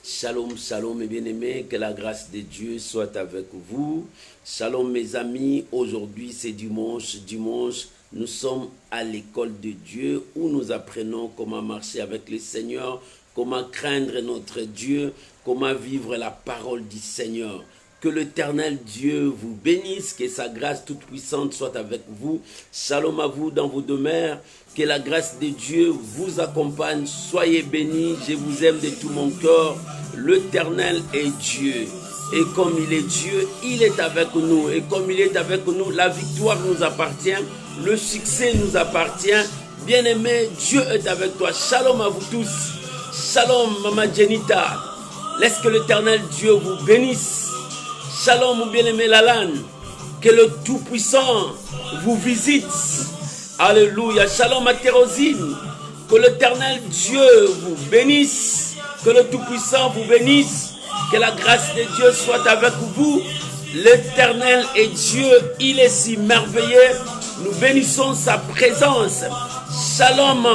Shalom, shalom mes bien-aimés, que la grâce de Dieu soit avec vous. Shalom mes amis, aujourd'hui c'est dimanche. Nous sommes à l'école de Dieu où nous apprenons comment marcher avec le Seigneur, comment craindre notre Dieu, comment vivre la parole du Seigneur. Que l'Éternel Dieu vous bénisse, que sa grâce toute puissante soit avec vous. Shalom à vous dans vos demeures. Que la grâce de Dieu vous accompagne. Soyez bénis, je vous aime de tout mon cœur. L'Éternel est Dieu. Et comme il est Dieu, il est avec nous. Et comme il est avec nous, la victoire nous appartient. Le succès nous appartient. Bien-aimé, Dieu est avec toi. Shalom à vous tous. Shalom, Maman Jenita. Laisse que l'Éternel Dieu vous bénisse. Shalom, mon bien-aimé Lalan. Que le Tout-Puissant vous visite. Alléluia. Shalom à Thérosine. Que l'Éternel Dieu vous bénisse. Que le Tout-Puissant vous bénisse. Que la grâce de Dieu soit avec vous. L'Éternel est Dieu. Il est si merveilleux. Nous bénissons sa présence. Shalom.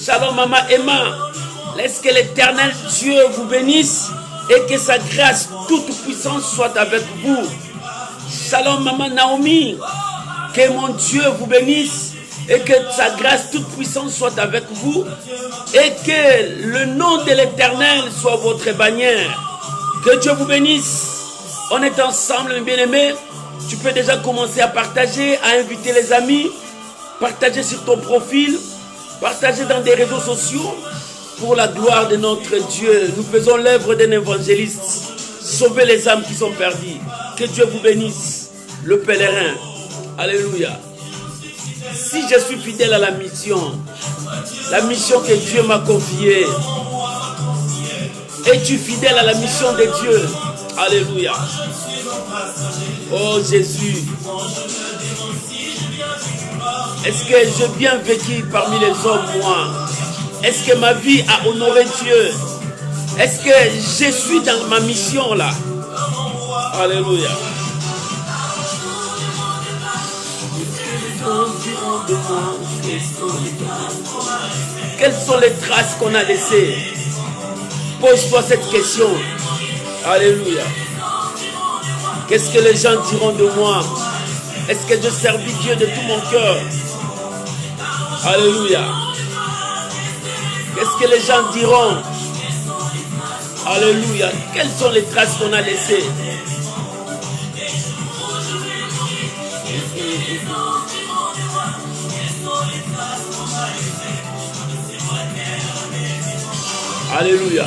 Shalom, Maman Emma. Laisse que l'Éternel Dieu vous bénisse. Et que sa grâce toute puissante soit avec vous. Shalom, Maman Naomi. Que mon Dieu vous bénisse. Et que sa grâce toute puissante soit avec vous. Et que le nom de l'Éternel soit votre bannière. Que Dieu vous bénisse. On est ensemble, mes bien-aimés. Tu peux déjà commencer à partager, à inviter les amis. Partager sur ton profil. Partager dans des réseaux sociaux. Pour la gloire de notre Dieu. Nous faisons l'œuvre d'un évangéliste. Sauver les âmes qui sont perdues. Que Dieu vous bénisse. Le pèlerin. Alléluia. Si je suis fidèle à la mission que Dieu m'a confiée, es-tu fidèle à la mission de Dieu? Alléluia. Oh Jésus. Est-ce que j'ai bien vécu parmi les hommes, moi? Est-ce que ma vie a honoré Dieu? Est-ce que je suis dans ma mission là? Alléluia. Quelles sont les traces qu'on a laissées? Pose-toi cette question. Alléluia. Qu'est-ce que les gens diront de moi? Est-ce que je servis Dieu de tout mon cœur? Alléluia. Qu'est-ce que les gens diront? Alléluia. Quelles sont les traces qu'on a laissées? Alléluia.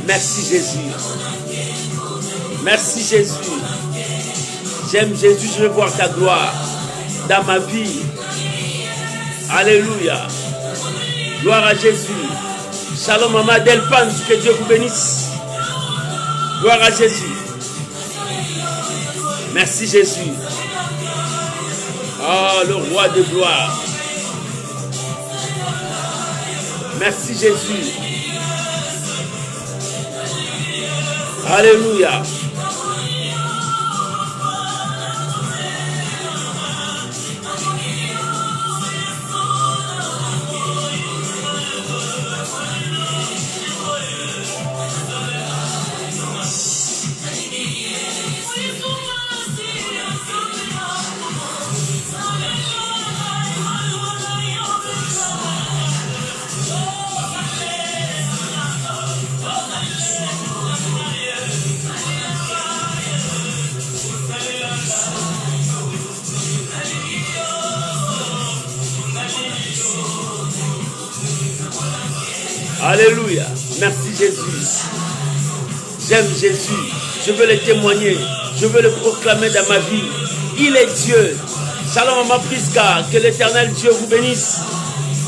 Merci Jésus. Merci Jésus. J'aime Jésus, je veux voir ta gloire dans ma vie. Alléluia. Gloire à Jésus. Shalom Maman Delpan, que Dieu vous bénisse. Gloire à Jésus. Merci Jésus. Ah, le roi de gloire. Merci Jésus. Alléluia. Alléluia. Merci Jésus. J'aime Jésus. Je veux le témoigner. Je veux le proclamer dans ma vie. Il est Dieu. Shalom Maman Priska. Que l'Éternel Dieu vous bénisse.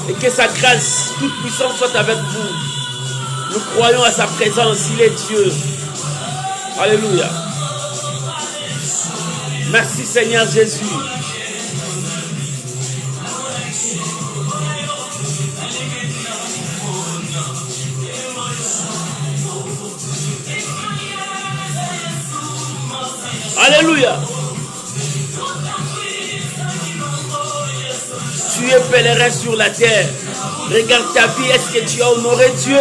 Et que sa grâce toute puissante soit avec vous. Nous croyons à sa présence. Il est Dieu. Alléluia. Merci Seigneur Jésus. Alléluia. Tu es pèlerin sur la terre. Regarde ta vie. Est-ce que tu as honoré Dieu?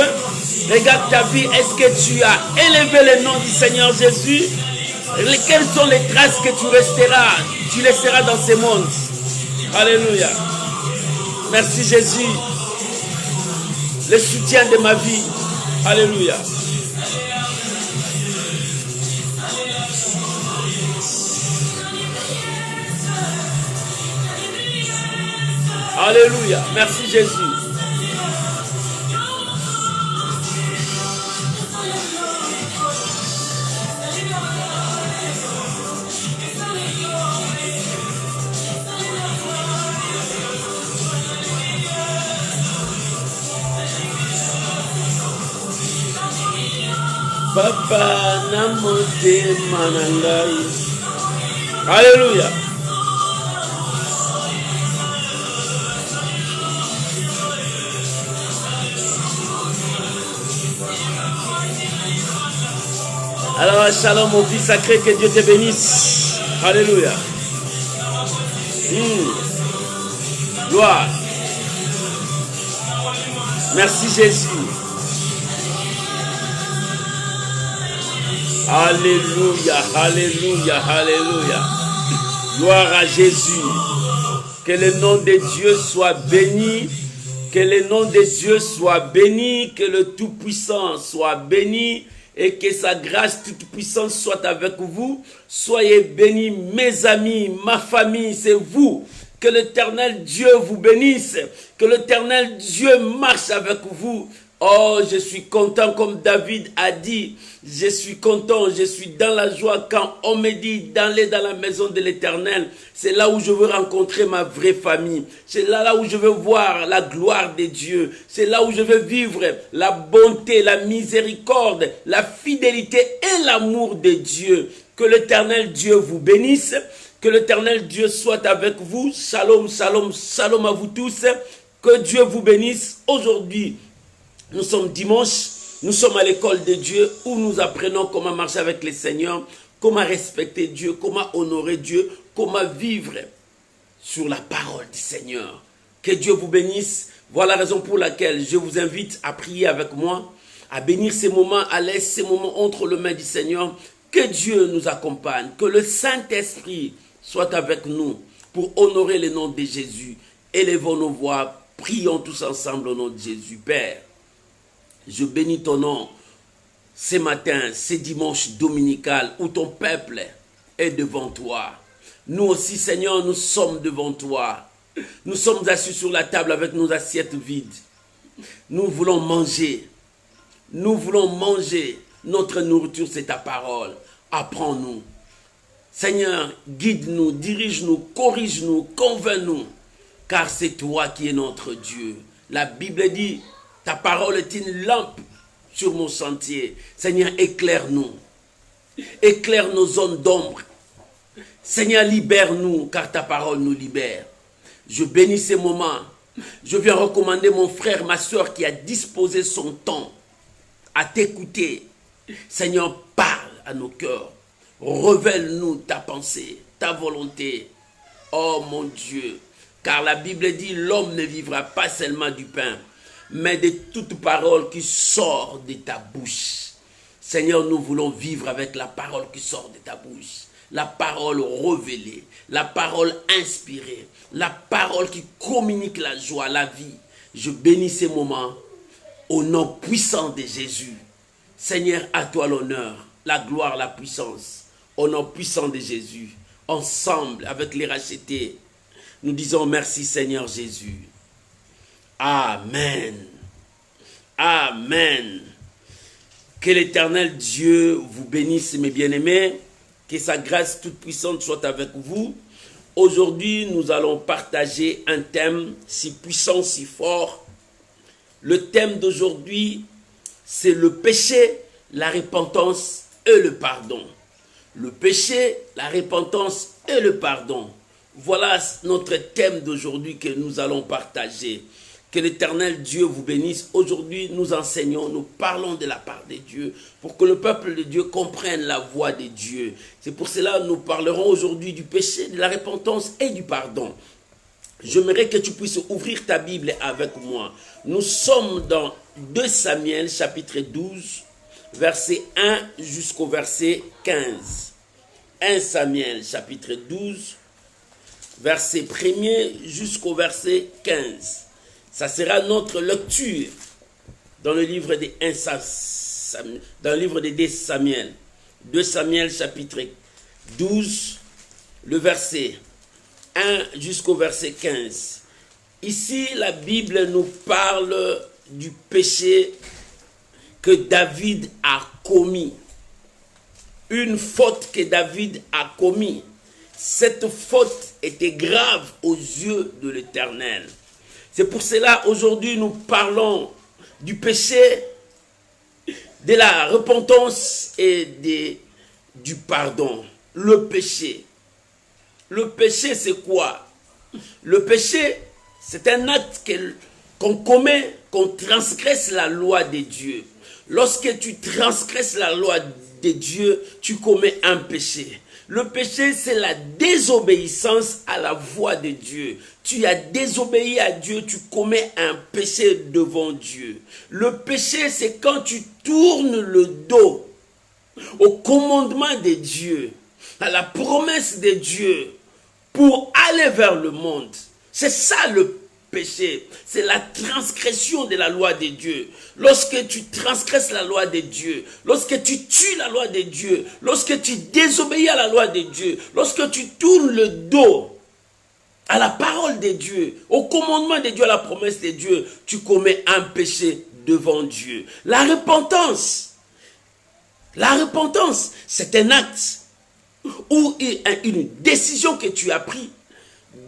Regarde ta vie. Est-ce que tu as élevé le nom du Seigneur Jésus? Quelles sont les traces que tu laisseras dans ce monde? Alléluia. Merci Jésus. Le soutien de ma vie. Alléluia. Alléluia. Merci Jésus. Papa namote manangai. Alléluia. Alors, shalom mon fils sacré, que Dieu te bénisse. Alléluia. Gloire. Merci Jésus. Alléluia, alléluia, alléluia. Gloire à Jésus. Que le nom de Dieu soit béni. Que le nom de Dieu soit béni. Que le Tout-Puissant soit béni. Et que sa grâce toute puissante soit avec vous. Soyez bénis mes amis, ma famille, c'est vous. Que l'Éternel Dieu vous bénisse. Que l'Éternel Dieu marche avec vous. Oh, je suis content comme David a dit. Je suis content, je suis dans la joie quand on me dit d'aller dans la maison de l'Éternel. C'est là où je veux rencontrer ma vraie famille. C'est là où je veux voir la gloire de Dieu. C'est là où je veux vivre la bonté, la miséricorde, la fidélité et l'amour de Dieu. Que l'Éternel Dieu vous bénisse. Que l'Éternel Dieu soit avec vous. Shalom, shalom, shalom à vous tous. Que Dieu vous bénisse aujourd'hui. Nous sommes dimanche, nous sommes à l'école de Dieu où nous apprenons comment marcher avec le Seigneur, comment respecter Dieu, comment honorer Dieu, comment vivre sur la parole du Seigneur. Que Dieu vous bénisse. Voilà la raison pour laquelle je vous invite à prier avec moi, à bénir ces moments, à laisser ces moments entre les mains du Seigneur. Que Dieu nous accompagne, que le Saint-Esprit soit avec nous pour honorer le nom de Jésus. Élevons nos voix, prions tous ensemble au nom de Jésus. Père, je bénis ton nom ce matin, ce dimanche dominical où ton peuple est devant toi. Nous aussi, Seigneur, nous sommes devant toi. Nous sommes assis sur la table avec nos assiettes vides. Nous voulons manger. Nous voulons manger. Notre nourriture, c'est ta parole. Apprends-nous. Seigneur, guide-nous, dirige-nous, corrige-nous, convainc-nous. Car c'est toi qui es notre Dieu. La Bible dit, ta parole est une lampe sur mon sentier. Seigneur, éclaire-nous. Éclaire nos zones d'ombre. Seigneur, libère-nous, car ta parole nous libère. Je bénis ces moments. Je viens recommander mon frère, ma soeur qui a disposé son temps à t'écouter. Seigneur, parle à nos cœurs. Révèle-nous ta pensée, ta volonté. Oh mon Dieu, car la Bible dit, l'homme ne vivra pas seulement du pain, mais de toute parole qui sort de ta bouche. Seigneur, nous voulons vivre avec la parole qui sort de ta bouche. La parole révélée, la parole inspirée, la parole qui communique la joie, la vie. Je bénis ces moments au nom puissant de Jésus. Seigneur, à toi l'honneur, la gloire, la puissance. Au nom puissant de Jésus, ensemble avec les rachetés, nous disons merci Seigneur Jésus. Amen. Amen. Que l'Éternel Dieu vous bénisse, mes bien-aimés. Que sa grâce toute puissante soit avec vous. Aujourd'hui, nous allons partager un thème si puissant, si fort. Le thème d'aujourd'hui, c'est le péché, la repentance et le pardon. Le péché, la repentance et le pardon. Voilà notre thème d'aujourd'hui que nous allons partager. Que l'Éternel Dieu vous bénisse. Aujourd'hui, nous enseignons, nous parlons de la part de Dieu pour que le peuple de Dieu comprenne la voix de Dieu. C'est pour cela que nous parlerons aujourd'hui du péché, de la repentance et du pardon. J'aimerais que tu puisses ouvrir ta Bible avec moi. Nous sommes dans 2 Samuel chapitre 12, verset 1 jusqu'au verset 15. 1 Samuel chapitre 12, verset 1er jusqu'au verset 15. Ça sera notre lecture dans le livre de 2 Samuel. 2 Samuel chapitre 12, le verset 1 jusqu'au verset 15. Ici, la Bible nous parle du péché que David a commis. Une faute que David a commis. Cette faute était grave aux yeux de l'Éternel. C'est pour cela, aujourd'hui, nous parlons du péché, de la repentance et du pardon. Le péché. Le péché, c'est quoi? Le péché, c'est un acte qu'on commet, qu'on transgresse la loi de Dieu. Lorsque tu transgresses la loi de Dieu, tu commets un péché. Le péché, c'est la désobéissance à la voix de Dieu. Tu as désobéi à Dieu, tu commets un péché devant Dieu. Le péché, c'est quand tu tournes le dos au commandement de Dieu, à la promesse de Dieu, pour aller vers le monde. C'est ça le péché. C'est la transgression de la loi de Dieu. Lorsque tu transgresses la loi de Dieu, lorsque tu tues la loi de Dieu, lorsque tu désobéis à la loi de Dieu, lorsque tu tournes le dos à la parole de Dieu, au commandement de Dieu, à la promesse de Dieu, tu commets un péché devant Dieu. La repentance, c'est un acte ou une décision que tu as prise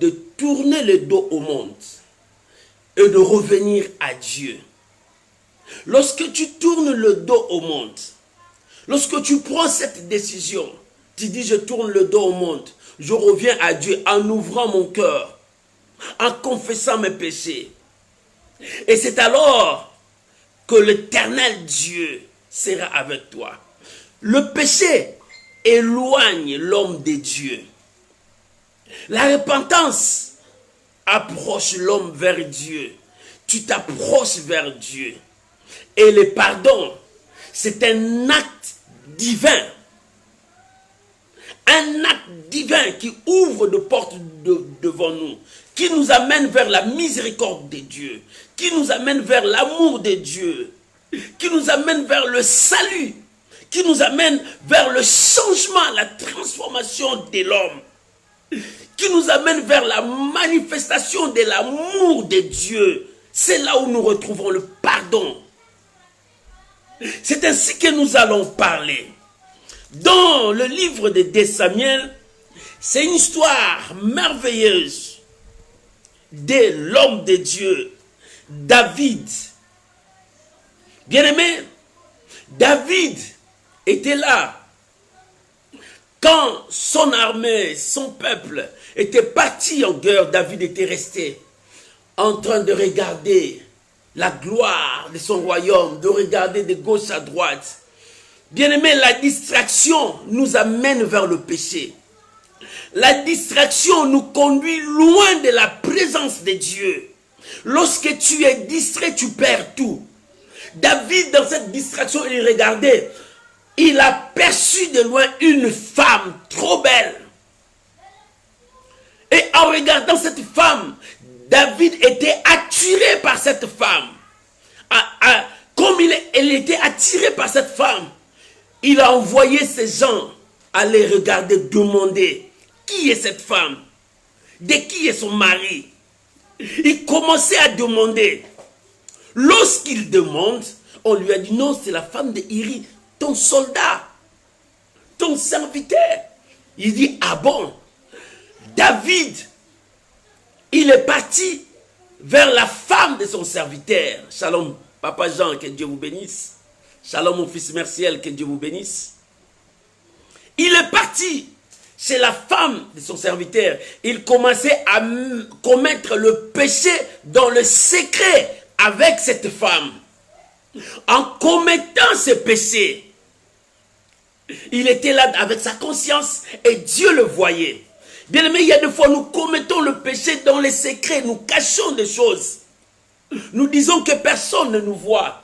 de tourner le dos au monde et de revenir à Dieu. Lorsque tu tournes le dos au monde, lorsque tu prends cette décision, tu dis je tourne le dos au monde, je reviens à Dieu en ouvrant mon cœur, en confessant mes péchés. Et c'est alors que l'Éternel Dieu sera avec toi. Le péché éloigne l'homme de Dieu. La repentance approche l'homme vers Dieu. Tu t'approches vers Dieu. Et le pardon, c'est un acte divin. Un acte divin qui ouvre de portes devant nous, qui nous amène vers la miséricorde de Dieu, qui nous amène vers l'amour de Dieu, qui nous amène vers le salut, qui nous amène vers le changement, la transformation de l'homme, qui nous amène vers la manifestation de l'amour de Dieu. C'est là où nous retrouvons le pardon. C'est ainsi que nous allons parler. Dans le livre de 2 Samuel, c'est une histoire merveilleuse de l'homme de Dieu, David. Bien-aimé, David était là quand son armée, son peuple était parti en guerre. David était resté en train de regarder la gloire de son royaume, de regarder de gauche à droite. Bien-aimé, la distraction nous amène vers le péché. La distraction nous conduit loin de la présence de Dieu. Lorsque tu es distrait, tu perds tout. David, dans cette distraction, il regardait. Il a perçu de loin une femme trop belle. Et en regardant cette femme, David était attiré par cette femme. Comme il était attiré par cette femme, il a envoyé ses gens aller regarder, demander qui est cette femme, de qui est son mari. Il commençait à demander. Lorsqu'il demande, on lui a dit non, c'est la femme de Iri, ton soldat, ton serviteur. Il dit ah bon. David, il est parti vers la femme de son serviteur. Shalom, Papa Jean, que Dieu vous bénisse. Shalom, mon fils Merciel, que Dieu vous bénisse. Il est parti chez la femme de son serviteur. Il commençait à commettre le péché dans le secret avec cette femme. En commettant ce péché, il était là avec sa conscience et Dieu le voyait. Bien aimé, il y a des fois nous commettons le péché dans les secrets, nous cachons des choses. Nous disons que personne ne nous voit.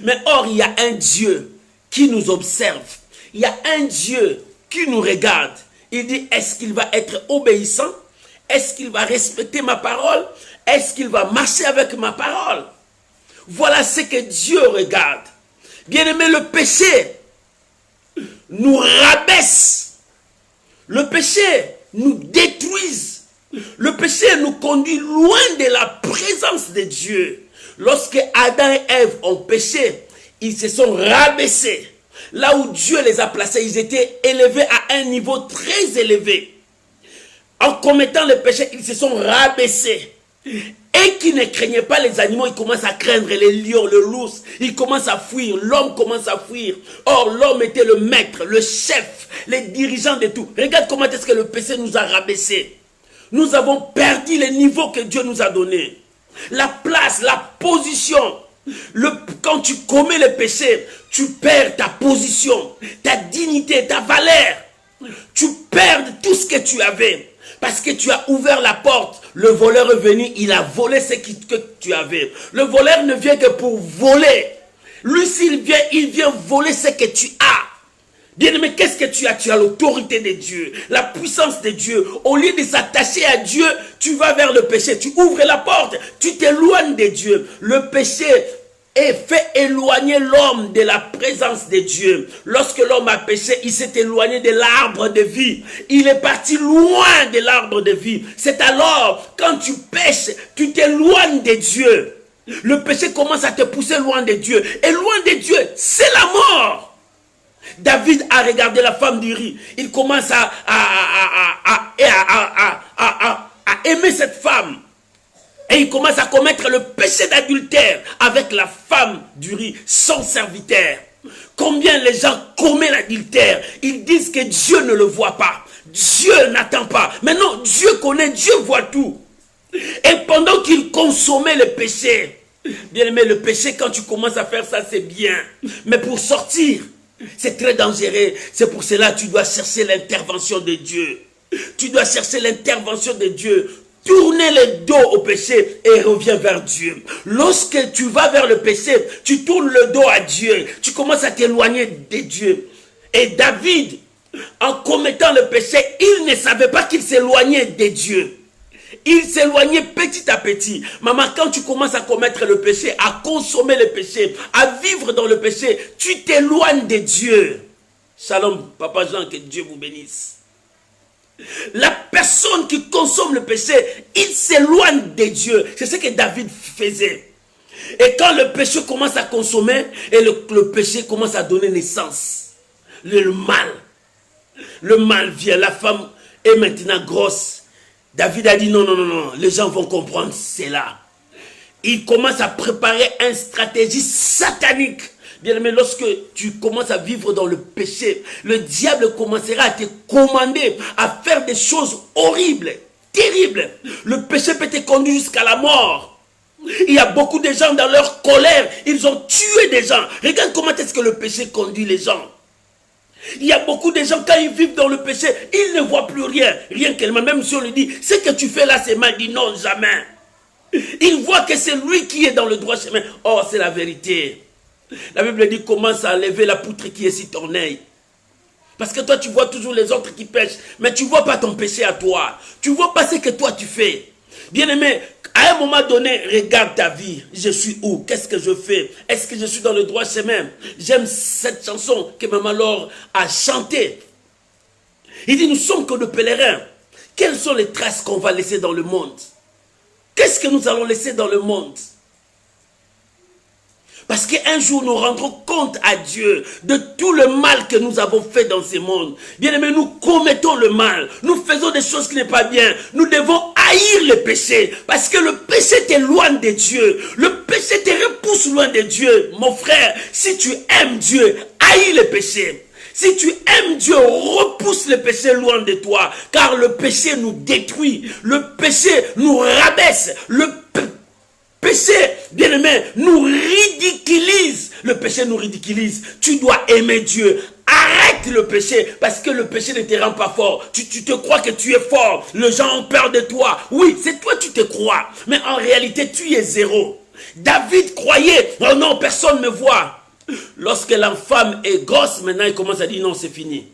Mais or, il y a un Dieu qui nous observe. Il y a un Dieu qui nous regarde. Il dit, est-ce qu'il va être obéissant? Est-ce qu'il va respecter ma parole? Est-ce qu'il va marcher avec ma parole? Voilà ce que Dieu regarde. Bien-aimé, le péché nous rabaisse. Le péché nous détruise. Le péché nous conduit loin de la présence de Dieu. Lorsque Adam et Ève ont péché, ils se sont rabaissés. Là où Dieu les a placés, ils étaient élevés à un niveau très élevé. En commettant le péché, ils se sont rabaissés. Et qui ne craignaient pas les animaux, ils commencent à craindre les lions, le loup. Ils commencent à fuir, l'homme commence à fuir. Or, l'homme était le maître, le chef, les dirigeants de tout. Regarde comment est-ce que le péché nous a rabaissés. Nous avons perdu les niveaux que Dieu nous a donnés. La place, la position. Quand tu commets le péché, tu perds ta position, ta dignité, ta valeur. Tu perds tout ce que tu avais. Parce que tu as ouvert la porte, le voleur est venu, il a volé ce que tu avais. Le voleur ne vient que pour voler. Lui, s'il vient, il vient voler ce que tu as. Bien-aimé, qu'est-ce que tu as? Tu as l'autorité de Dieu, la puissance de Dieu. Au lieu de s'attacher à Dieu, tu vas vers le péché. Tu ouvres la porte, tu t'éloignes de Dieu. Le péché fait éloigner l'homme de la présence de Dieu. Lorsque l'homme a péché, il s'est éloigné de l'arbre de vie. Il est parti loin de l'arbre de vie. C'est alors, quand tu pêches, tu t'éloignes de Dieu. Le péché commence à te pousser loin de Dieu. Et loin de Dieu, c'est la mort. David a regardé la femme d'Uri. Il commence à aimer cette femme. Et il commence à commettre le péché d'adultère avec la femme d'Uri, son serviteur. Combien les gens commettent l'adultère? Ils disent que Dieu ne le voit pas. Dieu n'attend pas. Mais non, Dieu connaît, Dieu voit tout. Et pendant qu'il consommait le péché, bien aimé, le péché, quand tu commences à faire ça, c'est bien. Mais pour sortir, c'est très dangereux. C'est pour cela que tu dois chercher l'intervention de Dieu. Tu dois chercher l'intervention de Dieu. Tournez le dos au péché et reviens vers Dieu. Lorsque tu vas vers le péché, tu tournes le dos à Dieu. Tu commences à t'éloigner de Dieu. Et David, en commettant le péché, il ne savait pas qu'il s'éloignait de Dieu. Il s'éloignait petit à petit. Maman, quand tu commences à commettre le péché, à consommer le péché, à vivre dans le péché, tu t'éloignes de Dieu. Shalom, Papa Jean, que Dieu vous bénisse. La personne qui consomme le péché, il s'éloigne de Dieu. C'est ce que David faisait. Et quand le péché commence à consommer, et le péché commence à donner naissance, le mal vient. La femme est maintenant grosse. David a dit non, non, non, non, les gens vont comprendre cela. Il commence à préparer une stratégie satanique. Bien aimé, lorsque tu commences à vivre dans le péché, le diable commencera à te commander à faire des choses horribles, terribles. Le péché peut te conduire jusqu'à la mort. Il y a beaucoup de gens dans leur colère, ils ont tué des gens. Regarde comment est-ce que le péché conduit les gens. Il y a beaucoup de gens, quand ils vivent dans le péché, ils ne voient plus rien. Rien qu'elle-même, même si on lui dit, ce que tu fais là, c'est mal, dit non, jamais. Il voit que c'est lui qui est dans le droit chemin. Oh, c'est la vérité. La Bible dit, commence à enlever la poutre qui est sur ton œil. Parce que toi, tu vois toujours les autres qui pêchent, mais tu ne vois pas ton péché à toi. Tu ne vois pas ce que toi, tu fais. Bien-aimé, à un moment donné, regarde ta vie. Je suis où? Qu'est-ce que je fais? Est-ce que je suis dans le droit chemin? J'aime cette chanson que Maman Laure a chantée. Il dit, nous sommes que de pèlerins. Quelles sont les traces qu'on va laisser dans le monde? Qu'est-ce que nous allons laisser dans le monde? Parce qu'un jour, nous rendrons compte à Dieu de tout le mal que nous avons fait dans ce monde. Bien aimé, nous commettons le mal. Nous faisons des choses qui n'est pas bien. Nous devons haïr le péché. Parce que le péché t'éloigne de Dieu. Le péché te repousse loin de Dieu. Mon frère, si tu aimes Dieu, haïs le péché. Si tu aimes Dieu, repousse le péché loin de toi. Car le péché nous détruit. Le péché nous rabaisse. Le péché, bien-aimé, nous ridiculise. Le péché nous ridiculise. Tu dois aimer Dieu. Arrête le péché, parce que le péché ne te rend pas fort. Tu te crois que tu es fort. Les gens ont peur de toi. Oui, c'est toi tu te crois. Mais en réalité, tu es zéro. David croyait, oh non, personne ne me voit. Lorsque la femme est grosse, maintenant il commence à dire non, c'est fini.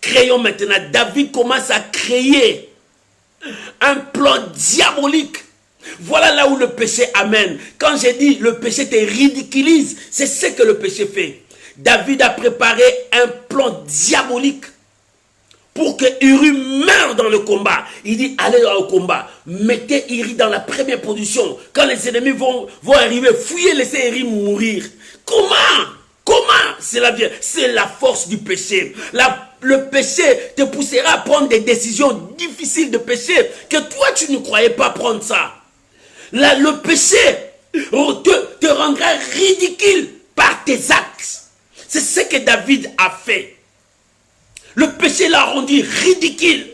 Créons maintenant. David commence à créer un plan diabolique. Voilà là où le péché amène. Quand j'ai dit le péché te ridiculise, c'est ce que le péché fait. David a préparé un plan diabolique pour que Uri meure dans le combat. Il dit, allez dans le combat, mettez Uri dans la première position. Quand les ennemis vont arriver, fouillez, laissez Uri mourir. Comment cela vient? C'est la force du péché. Le péché te poussera à prendre des décisions difficiles de péché que toi tu ne croyais pas prendre ça. Le péché te rendra ridicule par tes actes. C'est ce que David a fait. Le péché l'a rendu ridicule.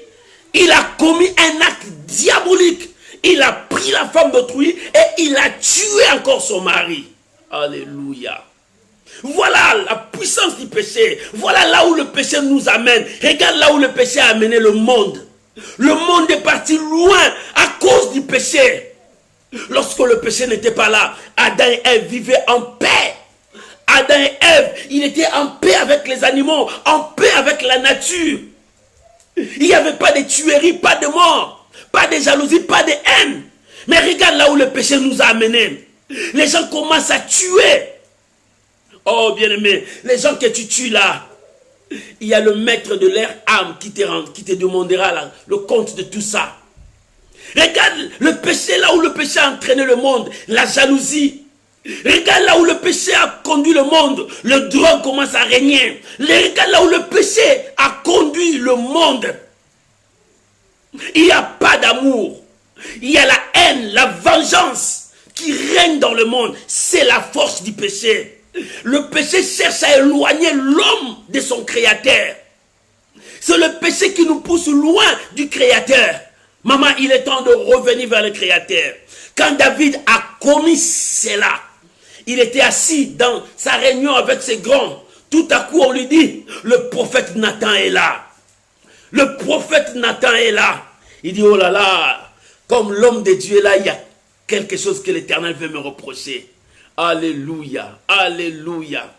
Il a commis un acte diabolique. Il a pris la femme d'autrui et il a tué encore son mari. Alléluia. Voilà la puissance du péché. Voilà là où le péché nous amène. Regarde là où le péché a amené le monde. Le monde est parti loin à cause du péché. Lorsque le péché n'était pas là, Adam et Ève vivaient en paix. Adam et Ève, il était en paix avec les animaux, en paix avec la nature. Il n'y avait pas de tuerie, pas de mort, pas de jalousie, pas de haine. Mais regarde là où le péché nous a amenés. Les gens commencent à tuer. Oh bien-aimé, les gens que tu tues là, il y a le maître de leur âme qui te demandera le compte de tout ça. Regarde le péché là où le péché a entraîné le monde, la jalousie. Regarde là où le péché a conduit le monde, le drogue commence à régner. Regarde là où le péché a conduit le monde. Il n'y a pas d'amour. Il y a la haine, la vengeance qui règne dans le monde. C'est la force du péché. Le péché cherche à éloigner l'homme de son créateur. C'est le péché qui nous pousse loin du créateur. Maman, il est temps de revenir vers le créateur. Quand David a commis cela, il était assis dans sa réunion avec ses grands. Tout à coup, on lui dit, le prophète Nathan est là. Le prophète Nathan est là. Il dit, oh là là, comme l'homme de Dieu est là, il y a quelque chose que l'Éternel veut me reprocher. Alléluia, alléluia.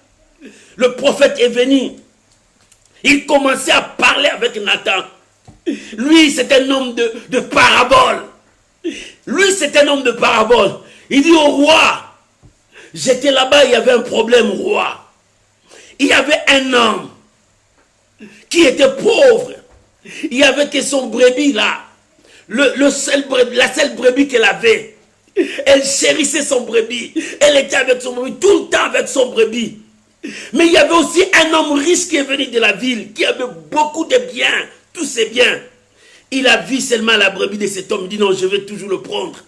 Le prophète est venu. Il commençait à parler avec Nathan. Lui, c'est un homme de parabole. Lui, c'est un homme de parabole. Il dit au roi, j'étais là-bas, il y avait un problème, roi. Il y avait un homme qui était pauvre. Il y avait que son brebis là. La seule brebis qu'elle avait. Elle chérissait son brebis. Elle était avec son brebis, tout le temps avec son brebis. Mais il y avait aussi un homme riche qui est venu de la ville, qui avait beaucoup de biens, tous ses biens. Il a vu seulement la brebis de cet homme. Il dit non, je vais toujours le prendre.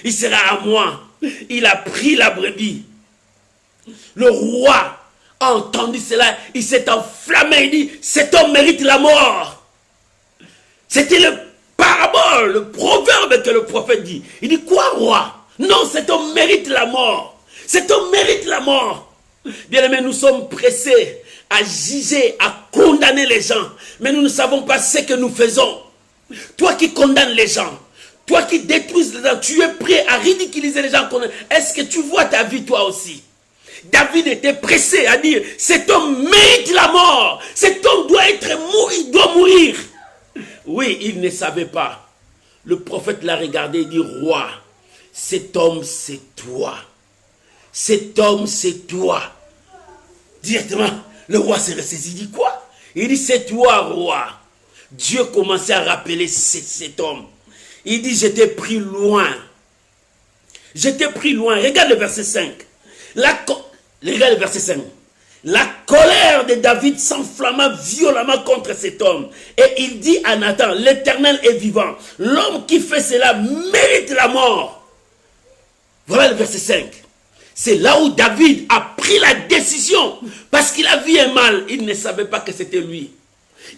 Il sera à moi. Il a pris la brebis. Le roi a entendu cela. Il s'est enflammé. Il dit, cet homme mérite la mort. C'était le parabole, le proverbe que le prophète dit. Il dit, quoi roi? Non, cet homme mérite la mort. Cet homme mérite la mort. Bien aimé, nous sommes pressés à juger, à condamner les gens. Mais nous ne savons pas ce que nous faisons. Toi qui condamnes les gens, toi qui détruis les gens, tu es prêt à ridiculiser les gens. Est-ce que tu vois ta vie toi aussi? David était pressé à dire, cet homme mérite la mort. Cet homme doit doit mourir. Oui, il ne savait pas. Le prophète l'a regardé et dit, roi, cet homme c'est toi. Cet homme c'est toi. Directement, le roi s'est ressaisi. Il dit quoi? Il dit, c'est toi, roi. Dieu commençait à rappeler cet homme. Il dit, j'étais pris loin. J'étais pris loin. Regarde le verset 5. Regarde le verset 5. La colère de David s'enflamma violemment contre cet homme. Et il dit à Nathan, l'Éternel est vivant. L'homme qui fait cela mérite la mort. Voilà le verset 5. C'est là où David a pris la décision. Parce qu'il a vu un mal. Il ne savait pas que c'était lui.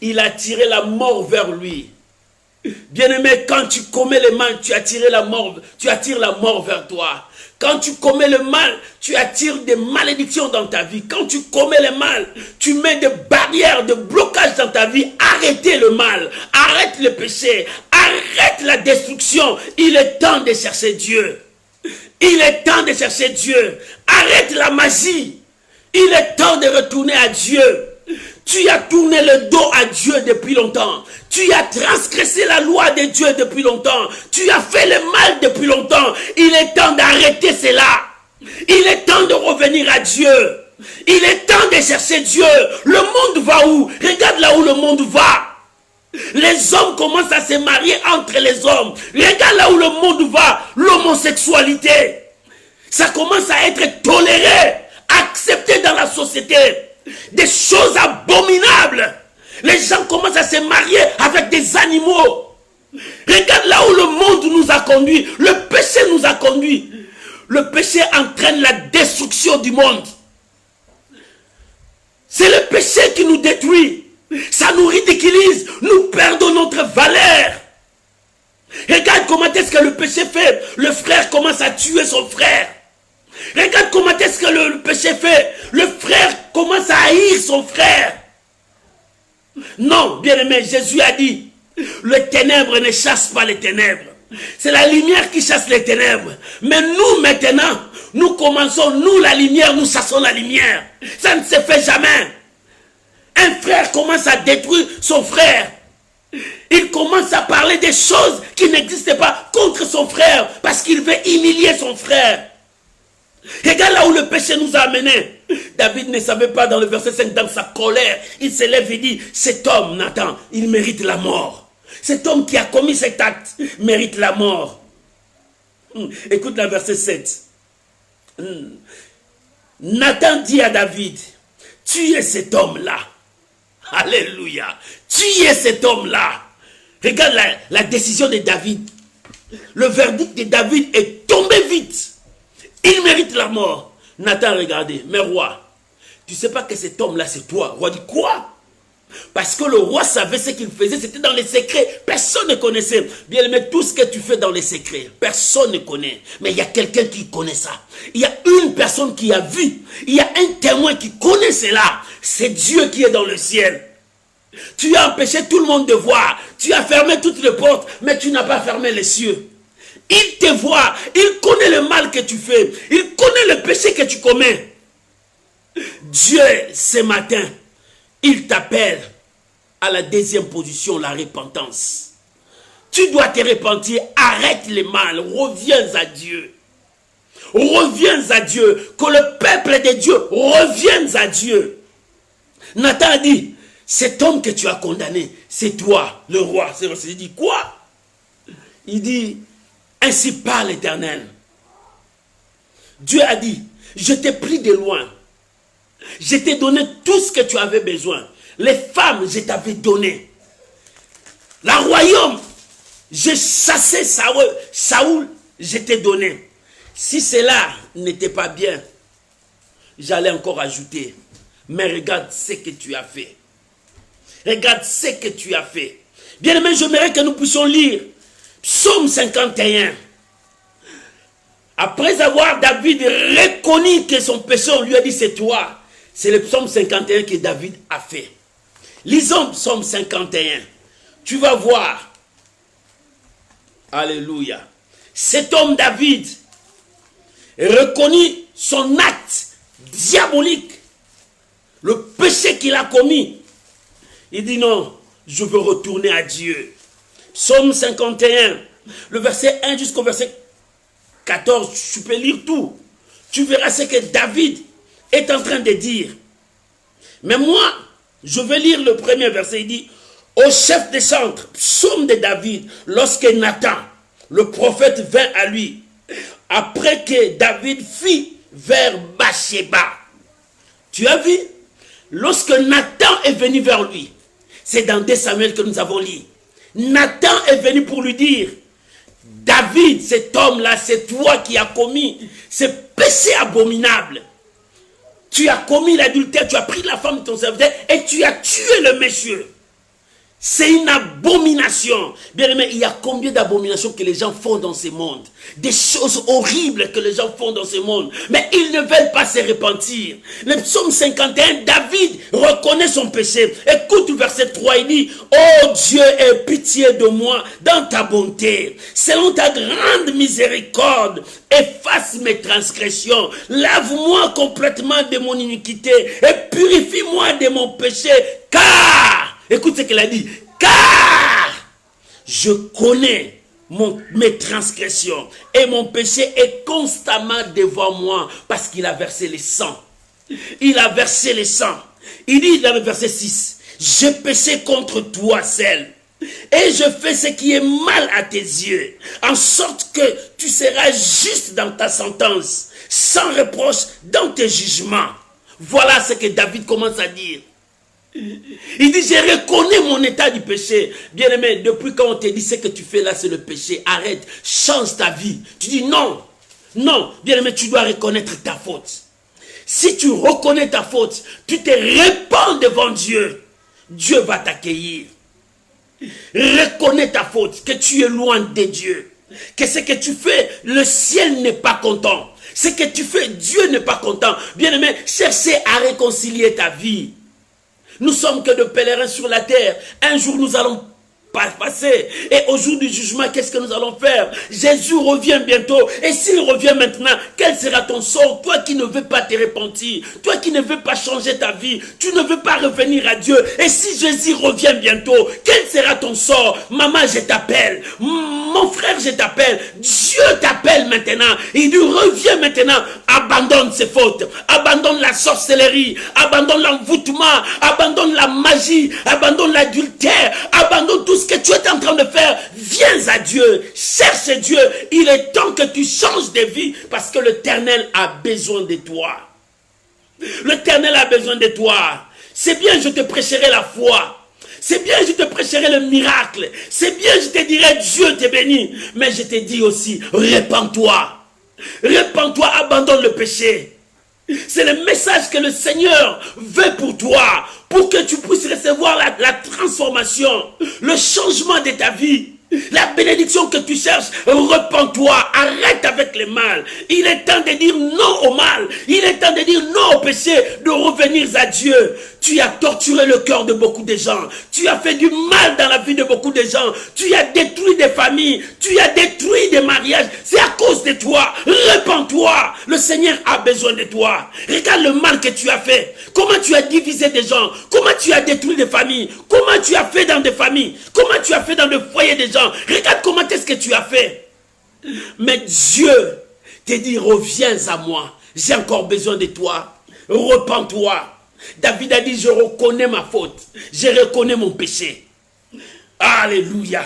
Il a tiré la mort vers lui. Bien-aimé, quand tu commets le mal, tu attires la mort vers toi. Quand tu commets le mal, tu attires des malédictions dans ta vie. Quand tu commets le mal, tu mets des barrières, des blocages dans ta vie. Arrêtez le mal, arrête le péché, arrête la destruction. Il est temps de chercher Dieu. Il est temps de chercher Dieu. Arrête la magie. Il est temps de retourner à Dieu. Tu as tourné le dos à Dieu depuis longtemps. Tu as transgressé la loi de Dieu depuis longtemps. Tu as fait le mal depuis longtemps. Il est temps d'arrêter cela. Il est temps de revenir à Dieu. Il est temps de chercher Dieu. Le monde va où? Regarde là où le monde va. Les hommes commencent à se marier entre les hommes. Regarde là où le monde va. L'homosexualité. Ça commence à être toléré, accepté dans la société. Des choses abominables. Les gens commencent à se marier avec des animaux. Regarde là où le monde nous a conduits. Le péché nous a conduits. Le péché entraîne la destruction du monde. C'est le péché qui nous détruit. Ça nous ridiculise. Nous perdons notre valeur. Regarde comment est-ce que le péché fait. Le frère commence à tuer son frère. Regarde comment est-ce que le péché fait. Le frère commence à haïr son frère. Non, bien-aimé, Jésus a dit, les ténèbres ne chassent pas les ténèbres. C'est la lumière qui chasse les ténèbres. Mais nous, maintenant, nous commençons, nous, la lumière, nous chassons la lumière. Ça ne se fait jamais. Un frère commence à détruire son frère. Il commence à parler des choses qui n'existent pas contre son frère parce qu'il veut humilier son frère. Regarde là où le péché nous a amenés. David ne savait pas dans le verset 5, dans sa colère, il se lève et dit, cet homme, Nathan, il mérite la mort. Cet homme qui a commis cet acte mérite la mort. Écoute le verset 7. Nathan dit à David, tu es cet homme-là. Alléluia. Tu es cet homme-là. Regarde la décision de David. Le verdict de David est tombé vite. Il mérite la mort. Nathan, regardez, mais roi, tu ne sais pas que cet homme-là, c'est toi. Roi dit, quoi? Parce que le roi savait ce qu'il faisait, c'était dans les secrets. Personne ne connaissait. Bien aimé, tout ce que tu fais dans les secrets, personne ne connaît. Mais il y a quelqu'un qui connaît ça. Il y a une personne qui a vu. Il y a un témoin qui connaît cela. C'est Dieu qui est dans le ciel. Tu as empêché tout le monde de voir. Tu as fermé toutes les portes, mais tu n'as pas fermé les cieux. Il te voit. Il connaît le mal que tu fais. Il connaît le péché que tu commets. Dieu, ce matin, il t'appelle à la deuxième position, la repentance. Tu dois te repentir, arrête le mal, reviens à Dieu. Reviens à Dieu, que le peuple de Dieu revienne à Dieu. Nathan a dit, cet homme que tu as condamné, c'est toi, le roi. Il dit, quoi? Il dit, ainsi parle l'Éternel. Dieu a dit, je t'ai pris de loin. Je t'ai donné tout ce que tu avais besoin. Les femmes, je t'avais donné. Le royaume, j'ai chassé Saoul, je t'ai donné. Si cela n'était pas bien, j'allais encore ajouter. Mais regarde ce que tu as fait. Regarde ce que tu as fait. Bien aimé, j'aimerais que nous puissions lire Psaume 51. Après avoir David reconnu que son péché, on lui a dit c'est toi. C'est le psaume 51 que David a fait. Lisons psaume 51. Tu vas voir. Alléluia. Cet homme David reconnu son acte diabolique. Le péché qu'il a commis. Il dit non, je veux retourner à Dieu. Psaume 51. Le verset 1 jusqu'au verset 14. Tu peux lire tout. Tu verras ce que David est en train de dire. Mais moi, je vais lire le premier verset. Il dit, au chef des chantres, psaume de David, lorsque Nathan, le prophète, vint à lui, après que David fit vers Bathsheba. Tu as vu? Lorsque Nathan est venu vers lui, c'est dans 2 Samuel que nous avons lu. Nathan est venu pour lui dire, David, cet homme-là, c'est toi qui as commis ce péché abominable. Tu as commis l'adultère, tu as pris la femme de ton serviteur et tu as tué le monsieur. C'est une abomination. Bien aimé, il y a combien d'abominations que les gens font dans ce monde? Des choses horribles que les gens font dans ce monde. Mais ils ne veulent pas se repentir. Le psaume 51, David reconnaît son péché. Écoute verset 3, il dit, oh Dieu, aie pitié de moi dans ta bonté. Selon ta grande miséricorde, efface mes transgressions. Lave-moi complètement de mon iniquité et purifie-moi de mon péché. Car, écoute ce qu'il a dit, car je connais mes transgressions et mon péché est constamment devant moi parce qu'il a versé le sang. Il a versé le sang. Il dit dans le verset 6, j'ai péché contre toi seul et je fais ce qui est mal à tes yeux, en sorte que tu seras juste dans ta sentence, sans reproche dans tes jugements. Voilà ce que David commence à dire. Il dit, je reconnais mon état du péché. Bien-aimé, depuis quand on te dit ce que tu fais là, c'est le péché, arrête, change ta vie. Tu dis non, non, bien-aimé, tu dois reconnaître ta faute. Si tu reconnais ta faute, tu te répands devant Dieu, Dieu va t'accueillir. Reconnais ta faute, que tu es loin de Dieu, que ce que tu fais, le ciel n'est pas content. Ce que tu fais, Dieu n'est pas content. Bien-aimé, cherchez à réconcilier ta vie. Nous sommes que de pèlerins sur la terre. Un jour, nous allons passer. Et au jour du jugement, qu'est-ce que nous allons faire? Jésus revient bientôt. Et s'il revient maintenant, quel sera ton sort? Toi qui ne veux pas te repentir, toi qui ne veux pas changer ta vie, tu ne veux pas revenir à Dieu. Et si Jésus revient bientôt, quel sera ton sort? Maman, je t'appelle. Mon frère, je t'appelle. Dieu t'appelle maintenant. Il dit, reviens maintenant. Abandonne ses fautes. Abandonne la sorcellerie. Abandonne l'envoûtement. Abandonne la magie. Abandonne l'adultère. Abandonne tout ce que tu es en train de faire. Viens à Dieu. Cherche Dieu. Il est temps que tu changes de vie parce que l'Éternel a besoin de toi. L'Éternel a besoin de toi. C'est bien, je te prêcherai la foi. C'est bien, je te prêcherai le miracle. C'est bien, je te dirai, Dieu te bénit. Mais je te dis aussi, répands-toi. Répands-toi, abandonne le péché. C'est le message que le Seigneur veut pour toi. Pour que tu puisses recevoir la transformation, le changement de ta vie. La bénédiction que tu cherches, repens-toi, arrête avec le mal. Il est temps de dire non au mal. Il est temps de dire non au péché, de revenir à Dieu. Tu as torturé le cœur de beaucoup de gens. Tu as fait du mal dans la vie de beaucoup de gens. Tu as détruit des familles. Tu as détruit des mariages. C'est à cause de toi. Repens-toi. Le Seigneur a besoin de toi. Regarde le mal que tu as fait. Comment tu as divisé des gens. Comment tu as détruit des familles. Comment tu as fait dans des familles. Comment tu as fait dans le foyer des gens. Regarde comment est-ce que tu as fait. Mais Dieu te dit, reviens à moi. J'ai encore besoin de toi. Repens-toi. David a dit, je reconnais ma faute. Je reconnais mon péché. Alléluia.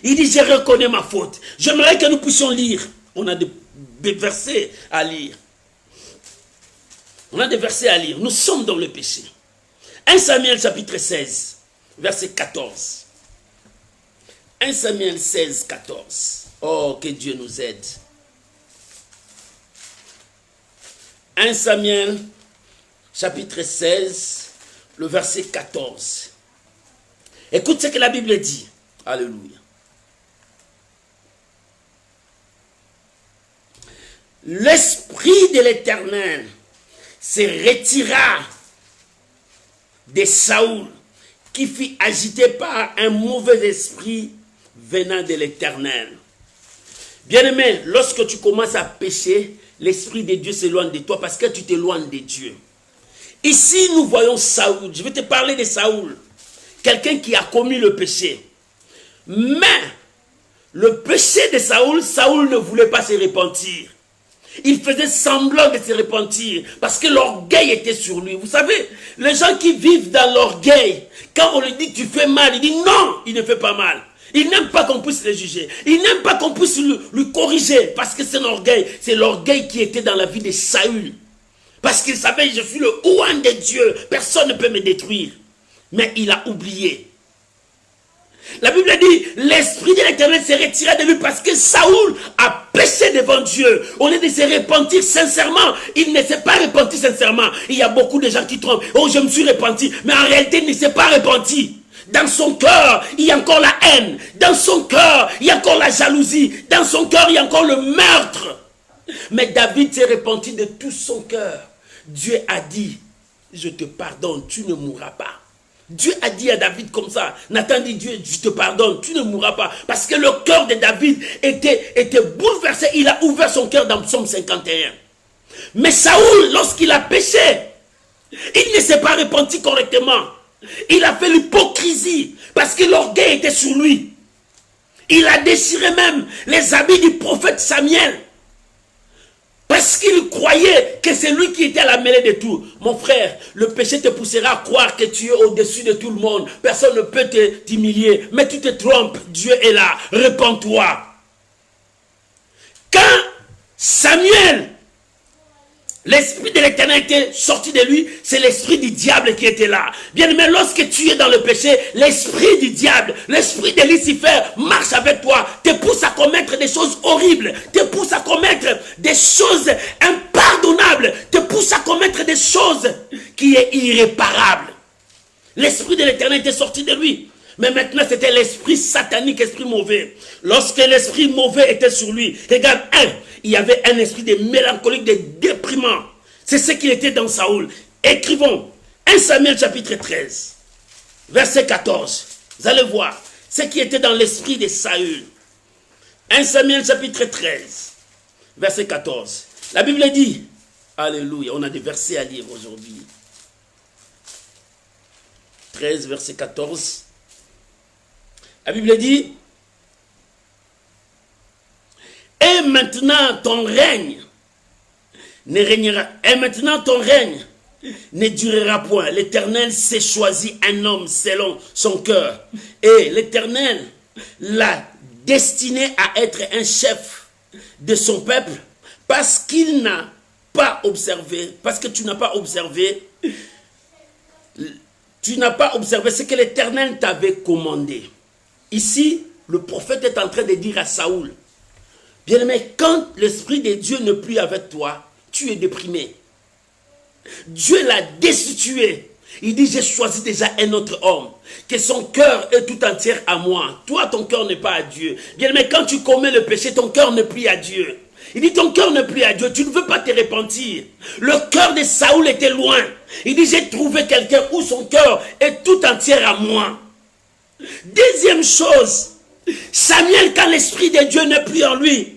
Il dit, je reconnais ma faute. J'aimerais que nous puissions lire. On a des versets à lire. On a des versets à lire. Nous sommes dans le péché. 1 Samuel chapitre 16, verset 14. 1 Samuel 16, 14. Oh, que Dieu nous aide. 1 Samuel, chapitre 16, le verset 14. Écoute ce que la Bible dit. Alléluia. L'Esprit de l'Éternel se retira de Saoul, qui fut agité par un mauvais esprit venant de l'Éternel. Bien-aimé, lorsque tu commences à pécher, l'Esprit de Dieu s'éloigne de toi parce que tu t'éloignes de Dieu. Ici, nous voyons Saoul. Je vais te parler de Saoul. Quelqu'un qui a commis le péché. Mais, le péché de Saoul, Saoul ne voulait pas se repentir. Il faisait semblant de se repentir parce que l'orgueil était sur lui. Vous savez, les gens qui vivent dans l'orgueil, quand on lui dit tu fais mal, il dit non, il ne fait pas mal. Il n'aime pas qu'on puisse le juger. Il n'aime pas qu'on puisse lui corriger parce que c'est l'orgueil. C'est l'orgueil qui était dans la vie de Saül. Parce qu'il savait, je suis le ouan de Dieu. Personne ne peut me détruire. Mais il a oublié. La Bible dit, l'Esprit de l'Éternel s'est retiré de lui parce que Saoul a péché devant Dieu. Au lieu de se repentir sincèrement, il ne s'est pas repenti sincèrement. Il y a beaucoup de gens qui trompent. Oh, je me suis repenti. Mais en réalité, il ne s'est pas repenti. Dans son cœur, il y a encore la haine. Dans son cœur, il y a encore la jalousie. Dans son cœur, il y a encore le meurtre. Mais David s'est repenti de tout son cœur. Dieu a dit, je te pardonne, tu ne mourras pas. Dieu a dit à David comme ça. Nathan dit, Dieu, je te pardonne, tu ne mourras pas. Parce que le cœur de David était bouleversé. Il a ouvert son cœur dans Psaume 51. Mais Saoul, lorsqu'il a péché, il ne s'est pas repenti correctement. Il a fait l'hypocrisie parce que l'orgueil était sur lui. Il a déchiré même les habits du prophète Samuel. Parce qu'il croyait que c'est lui qui était à la mêlée de tout. Mon frère, le péché te poussera à croire que tu es au-dessus de tout le monde. Personne ne peut t'humilier. Mais tu te trompes. Dieu est là. Répands-toi. Quand Samuel, l'esprit de l'Éternel était sorti de lui, c'est l'esprit du diable qui était là. Bien aimé, lorsque tu es dans le péché, l'esprit du diable, l'esprit de Lucifer marche avec toi, te pousse à commettre des choses horribles, te pousse à commettre des choses impardonnables, te pousse à commettre des choses qui sont irréparables. L'esprit de l'Éternel était sorti de lui. Mais maintenant, c'était l'esprit satanique, l'esprit mauvais. Lorsque l'esprit mauvais était sur lui, regarde, il y avait un esprit de mélancolique, de déprimant. C'est ce qui était dans Saoul. Écrivons 1 Samuel chapitre 13, verset 14. Vous allez voir ce qui était dans l'esprit de Saül. 1 Samuel chapitre 13, verset 14. La Bible dit, alléluia, on a des versets à lire aujourd'hui. 13, verset 14. La Bible dit, et maintenant ton règne ne régnera, et maintenant ton règne ne durera point. L'Éternel s'est choisi un homme selon son cœur, et l'Éternel l'a destiné à être un chef de son peuple, parce qu'il n'a pas observé, parce que tu n'as pas observé ce que l'Éternel t'avait commandé. Ici, le prophète est en train de dire à Saoul, bien-aimé, quand l'Esprit de Dieu n'est plus avec toi, tu es déprimé. Dieu l'a destitué. Il dit, j'ai choisi déjà un autre homme, que son cœur est tout entier à moi. Toi, ton cœur n'est pas à Dieu. Bien-aimé, quand tu commets le péché, ton cœur n'est plus à Dieu. Il dit, ton cœur n'est plus à Dieu, tu ne veux pas te repentir. Le cœur de Saoul était loin. Il dit, j'ai trouvé quelqu'un où son cœur est tout entier à moi. Deuxième chose, Samuel, quand l'esprit de Dieu n'est plus en lui,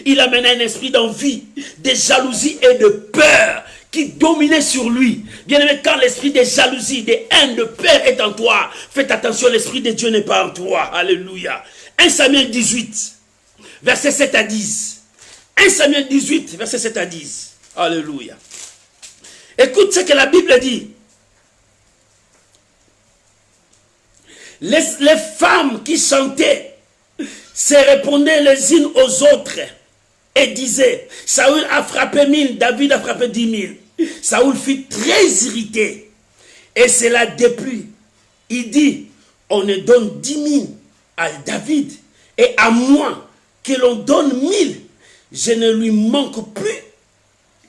il amène un esprit d'envie, de jalousie et de peur qui dominait sur lui. Bien aimé, quand l'esprit de jalousie, de haine, de peur est en toi, faites attention, l'esprit de Dieu n'est pas en toi. Alléluia. 1 Samuel 18, verset 7 à 10. 1 Samuel 18, verset 7 à 10. Alléluia. Écoute ce que la Bible dit. Les femmes qui chantaient se répondaient les unes aux autres et disaient, Saül a frappé 1000, David a frappé 10 000. Saül fut très irrité. Et cela depuis. Il dit, on ne donne 10 000 à David et à moi que l'on donne 1000. Je ne lui manque plus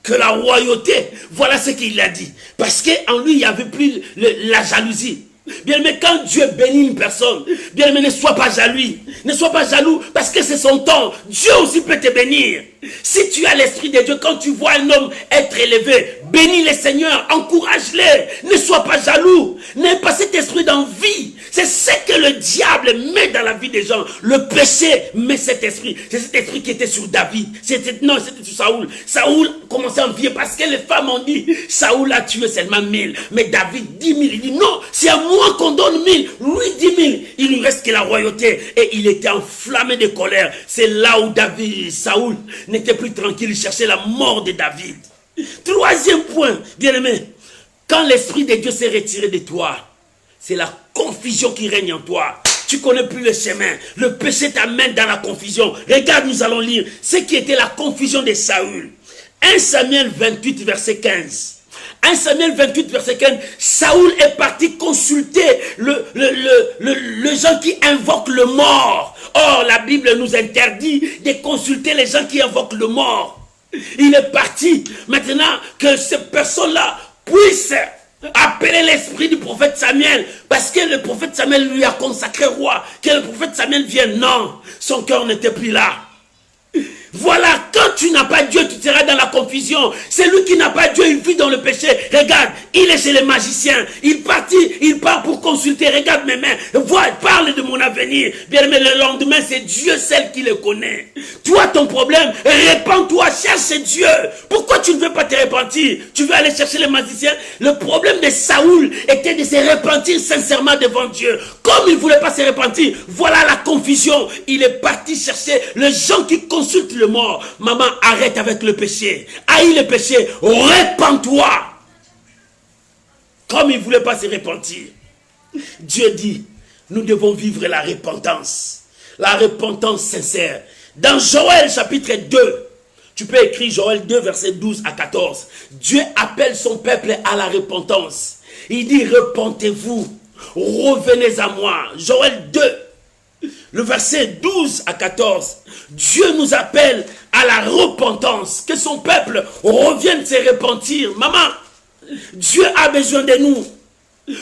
que la royauté. Voilà ce qu'il a dit. Parce qu'en lui, il n'y avait plus la jalousie. Bien aimé, quand Dieu bénit une personne, bien aimé, ne sois pas jaloux. Ne sois pas jaloux parce que c'est son temps. Dieu aussi peut te bénir. Si tu as l'esprit de Dieu, quand tu vois un homme être élevé, bénis le Seigneur, encourage-le. Ne sois pas jaloux. N'aie pas cet esprit d'envie. C'est ce que le diable met dans la vie des gens. Le péché met cet esprit. C'est cet esprit qui était sur David. Non, c'était sur Saoul. Saoul commençait à envier parce que les femmes ont dit, Saoul a tué seulement 1000. Mais David 10 000. Il dit non, c'est à moi qu'on donne 1000. Lui 10 000. Il lui reste que la royauté. Et il était enflammé de colère. C'est là où Saoul n'était plus tranquille. Il cherchait la mort de David. Troisième point, bien aimé. Quand l'esprit de Dieu s'est retiré de toi, c'est la confusion qui règne en toi. Tu ne connais plus le chemin. Le péché t'amène dans la confusion. Regarde, nous allons lire ce qui était la confusion de Saül. 1 Samuel 28, verset 15. 1 Samuel 28, verset 15. Saül est parti consulter le gens qui invoquent le mort. Or, la Bible nous interdit de consulter les gens qui invoquent le mort. Il est parti. Maintenant que ces personnes-là puissent appeler l'esprit du prophète Samuel, parce que le prophète Samuel lui a consacré roi, que le prophète Samuel vienne. Non, son cœur n'était plus là. Voilà, quand tu n'as pas Dieu, tu seras dans la confusion. Celui qui n'a pas Dieu, il vit dans le péché. Regarde, il est chez les magiciens. Il part pour consulter. Regarde mes mains. Vois, parle de mon avenir. Bien aimé, le lendemain, c'est Dieu seul qui le connaît. Toi, ton problème, répands-toi, cherche Dieu. Pourquoi tu ne veux pas te repentir? Tu veux aller chercher les magiciens? Le problème de Saoul était de se repentir sincèrement devant Dieu. Comme il ne voulait pas se repentir, voilà la confusion. Il est parti chercher les gens qui consultent le mort. Maman, arrête avec le péché. Haïs le péché. Répands-toi. Comme il ne voulait pas se repentir. Dieu dit, nous devons vivre la repentance. La repentance sincère. Dans Joël chapitre 2, tu peux écrire Joël 2 verset 12 à 14. Dieu appelle son peuple à la repentance. Il dit, repentez-vous, revenez à moi. Joël 2. Le verset 12 à 14, Dieu nous appelle à la repentance, que son peuple revienne se repentir. Maman, Dieu a besoin de nous.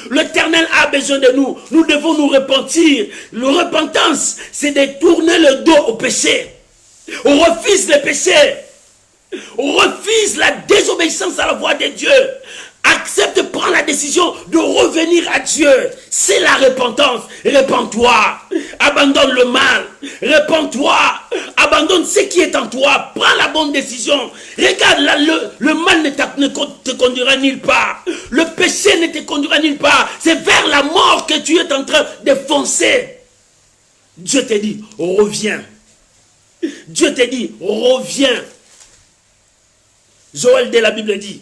L'Éternel a besoin de nous. Nous devons nous repentir. La repentance, c'est de tourner le dos au péché. On refuse le péché. On refuse la désobéissance à la voix de Dieu. Accepte, prends la décision de revenir à Dieu. C'est la repentance. Répands-toi. Abandonne le mal. Répands-toi. Abandonne ce qui est en toi. Prends la bonne décision. Regarde, là, le mal ne te conduira nulle part. Le péché ne te conduira nulle part. C'est vers la mort que tu es en train de foncer. Dieu te dit, reviens. Dieu te dit, reviens. Joël de la Bible dit,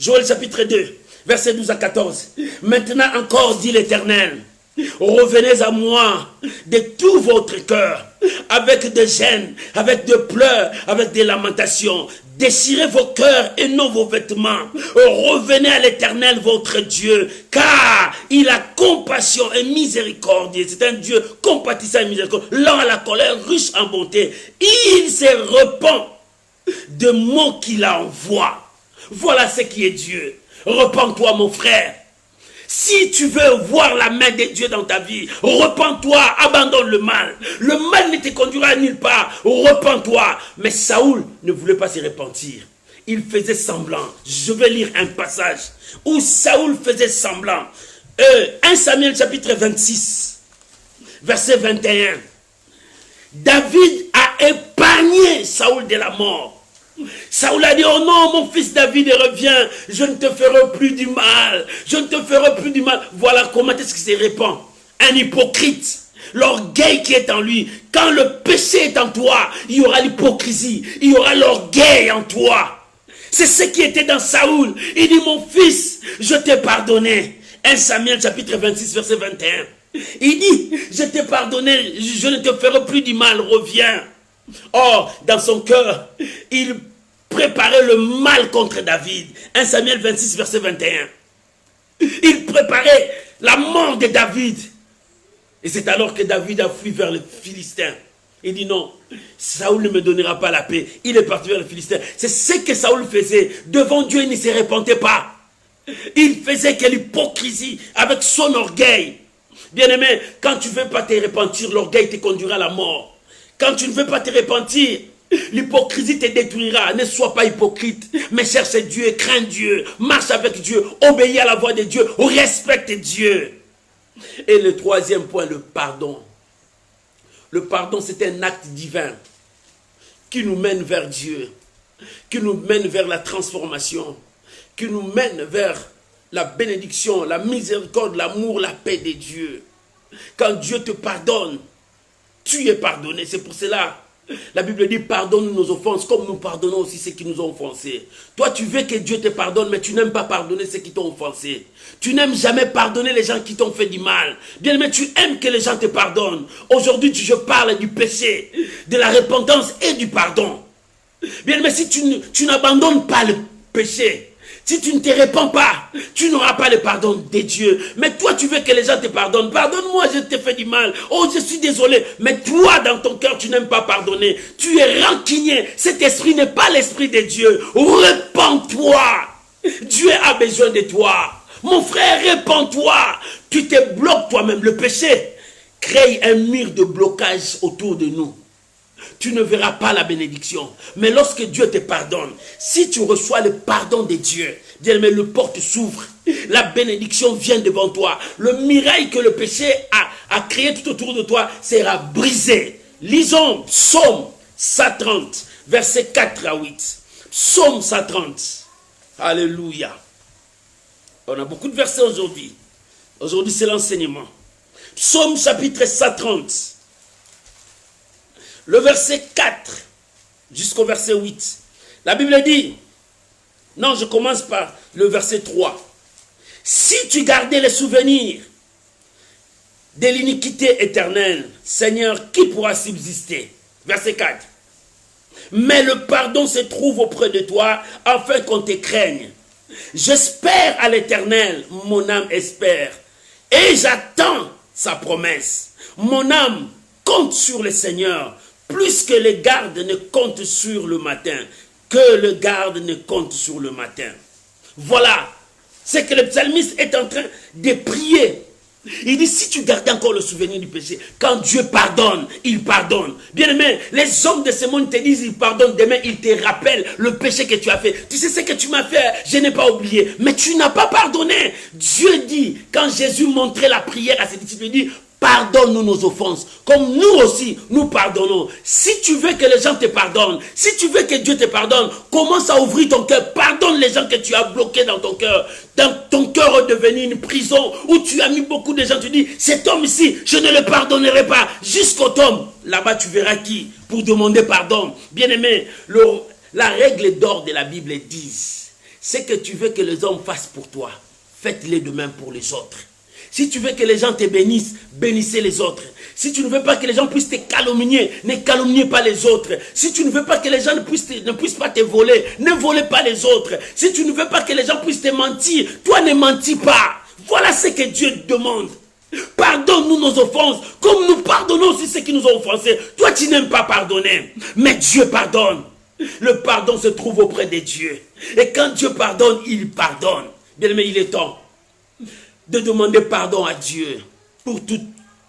Joël chapitre 2, verset 12 à 14. Maintenant encore, dit l'Éternel, revenez à moi de tout votre cœur, avec des gênes, avec des pleurs, avec des lamentations. Déchirez vos cœurs et non vos vêtements. Revenez à l'Éternel votre Dieu, car il a compassion et miséricordieux. C'est un Dieu compatissant et miséricordieux, lent à la colère, riche en bonté. Il se repent de mots qu'il envoie. Voilà ce qui est Dieu. Repens-toi, mon frère. Si tu veux voir la main de Dieu dans ta vie, repens-toi, abandonne le mal. Le mal ne te conduira nulle part. Repens-toi. Mais Saoul ne voulait pas se repentir. Il faisait semblant. Je vais lire un passage où Saoul faisait semblant. 1 Samuel chapitre 26, verset 21. David a épargné Saoul de la mort. Saoul a dit, oh non, mon fils David reviens, je ne te ferai plus du mal, je ne te ferai plus du mal. Voilà comment est-ce qu'il se répand. Un hypocrite, l'orgueil qui est en lui. Quand le péché est en toi, il y aura l'hypocrisie, il y aura l'orgueil en toi. C'est ce qui était dans Saoul. Il dit, mon fils, je t'ai pardonné. 1 Samuel chapitre 26 verset 21. Il dit, je t'ai pardonné, je ne te ferai plus du mal, reviens. Or, dans son cœur, il préparait le mal contre David. 1 Samuel 26, verset 21. Il préparait la mort de David. Et c'est alors que David a fui vers les Philistins. Il dit non, Saoul ne me donnera pas la paix. Il est parti vers les Philistins. C'est ce que Saoul faisait. Devant Dieu, il ne se repentait pas. Il faisait que l'hypocrisie avec son orgueil. Bien-aimé, quand tu ne veux pas te repentir, l'orgueil te conduira à la mort. Quand tu ne veux pas te repentir, l'hypocrisie te détruira. Ne sois pas hypocrite, mais cherche Dieu, crains Dieu, marche avec Dieu, obéis à la voix de Dieu, respecte Dieu. Et le troisième point, le pardon. Le pardon, c'est un acte divin qui nous mène vers Dieu, qui nous mène vers la transformation, qui nous mène vers la bénédiction, la miséricorde, l'amour, la paix de Dieu. Quand Dieu te pardonne, tu es pardonné. C'est pour cela, la Bible dit, pardonne nos offenses comme nous pardonnons aussi ceux qui nous ont offensés. Toi, tu veux que Dieu te pardonne, mais tu n'aimes pas pardonner ceux qui t'ont offensé. Tu n'aimes jamais pardonner les gens qui t'ont fait du mal. Bien, mais tu aimes que les gens te pardonnent. Aujourd'hui, je parle du péché, de la repentance et du pardon. Bien, mais si tu n'abandonnes pas le péché, si tu ne te répands pas, tu n'auras pas le pardon de Dieu. Mais toi, tu veux que les gens te pardonnent. Pardonne-moi, je t'ai fait du mal. Oh, je suis désolé. Mais toi, dans ton cœur, tu n'aimes pas pardonner. Tu es rancunier. Cet esprit n'est pas l'esprit de Dieu. Répands-toi. Dieu a besoin de toi. Mon frère, répands-toi. Tu te bloques toi-même. Le péché crée un mur de blocage autour de nous. tu ne verras pas la bénédiction. Mais lorsque Dieu te pardonne, si tu reçois le pardon de Dieu, bien-aimé, le porte s'ouvre. La bénédiction vient devant toi. Le mirail que le péché a créé tout autour de toi sera brisé. Lisons Psaume 130, versets 4 à 8. Psaume 130. Alléluia. On a beaucoup de versets aujourd'hui. Aujourd'hui, c'est l'enseignement. Psaume chapitre 130. Le verset 4 jusqu'au verset 8. La Bible dit, non, je commence par le verset 3. Si tu gardais les souvenirs de l'iniquité éternelle, Seigneur, qui pourra subsister? Verset 4. Mais le pardon se trouve auprès de toi, afin qu'on te craigne. J'espère à l'Éternel, mon âme espère, et j'attends sa promesse. Mon âme compte sur le Seigneur, plus que les gardes ne comptent sur le matin, que le garde ne compte sur le matin. Voilà, c'est que le psalmiste est en train de prier. Il dit, si tu gardes encore le souvenir du péché, quand Dieu pardonne, il pardonne. Bien aimé, les hommes de ce monde te disent, il pardonne, demain il te rappelle le péché que tu as fait. Tu sais ce que tu m'as fait, je n'ai pas oublié, mais tu n'as pas pardonné. Dieu dit, quand Jésus montrait la prière à ses disciples, il dit, pardonne-nous nos offenses, comme nous aussi, nous pardonnons. Si tu veux que les gens te pardonnent, si tu veux que Dieu te pardonne, commence à ouvrir ton cœur. Pardonne les gens que tu as bloqués dans ton cœur. Dans ton cœur est devenu une prison où tu as mis beaucoup de gens. Tu dis, cet homme ici, je ne le pardonnerai pas. Jusqu'au tombe. Là-bas, tu verras qui pour demander pardon. Bien-aimé, la règle d'or de la Bible dit, c'est que tu veux que les hommes fassent pour toi, faites-les de même pour les autres. Si tu veux que les gens te bénissent, bénissez les autres. Si tu ne veux pas que les gens puissent te calomnier, ne calomniez pas les autres. Si tu ne veux pas que les gens ne puissent pas te voler, ne volez pas les autres. Si tu ne veux pas que les gens puissent te mentir, toi ne mentis pas. Voilà ce que Dieu demande. Pardonne-nous nos offenses, comme nous pardonnons aussi ceux qui nous ont offensés. Toi, tu n'aimes pas pardonner, mais Dieu pardonne. Le pardon se trouve auprès de Dieu. Et quand Dieu pardonne, il pardonne. Bien aimé, il est temps de demander pardon à Dieu pour toutes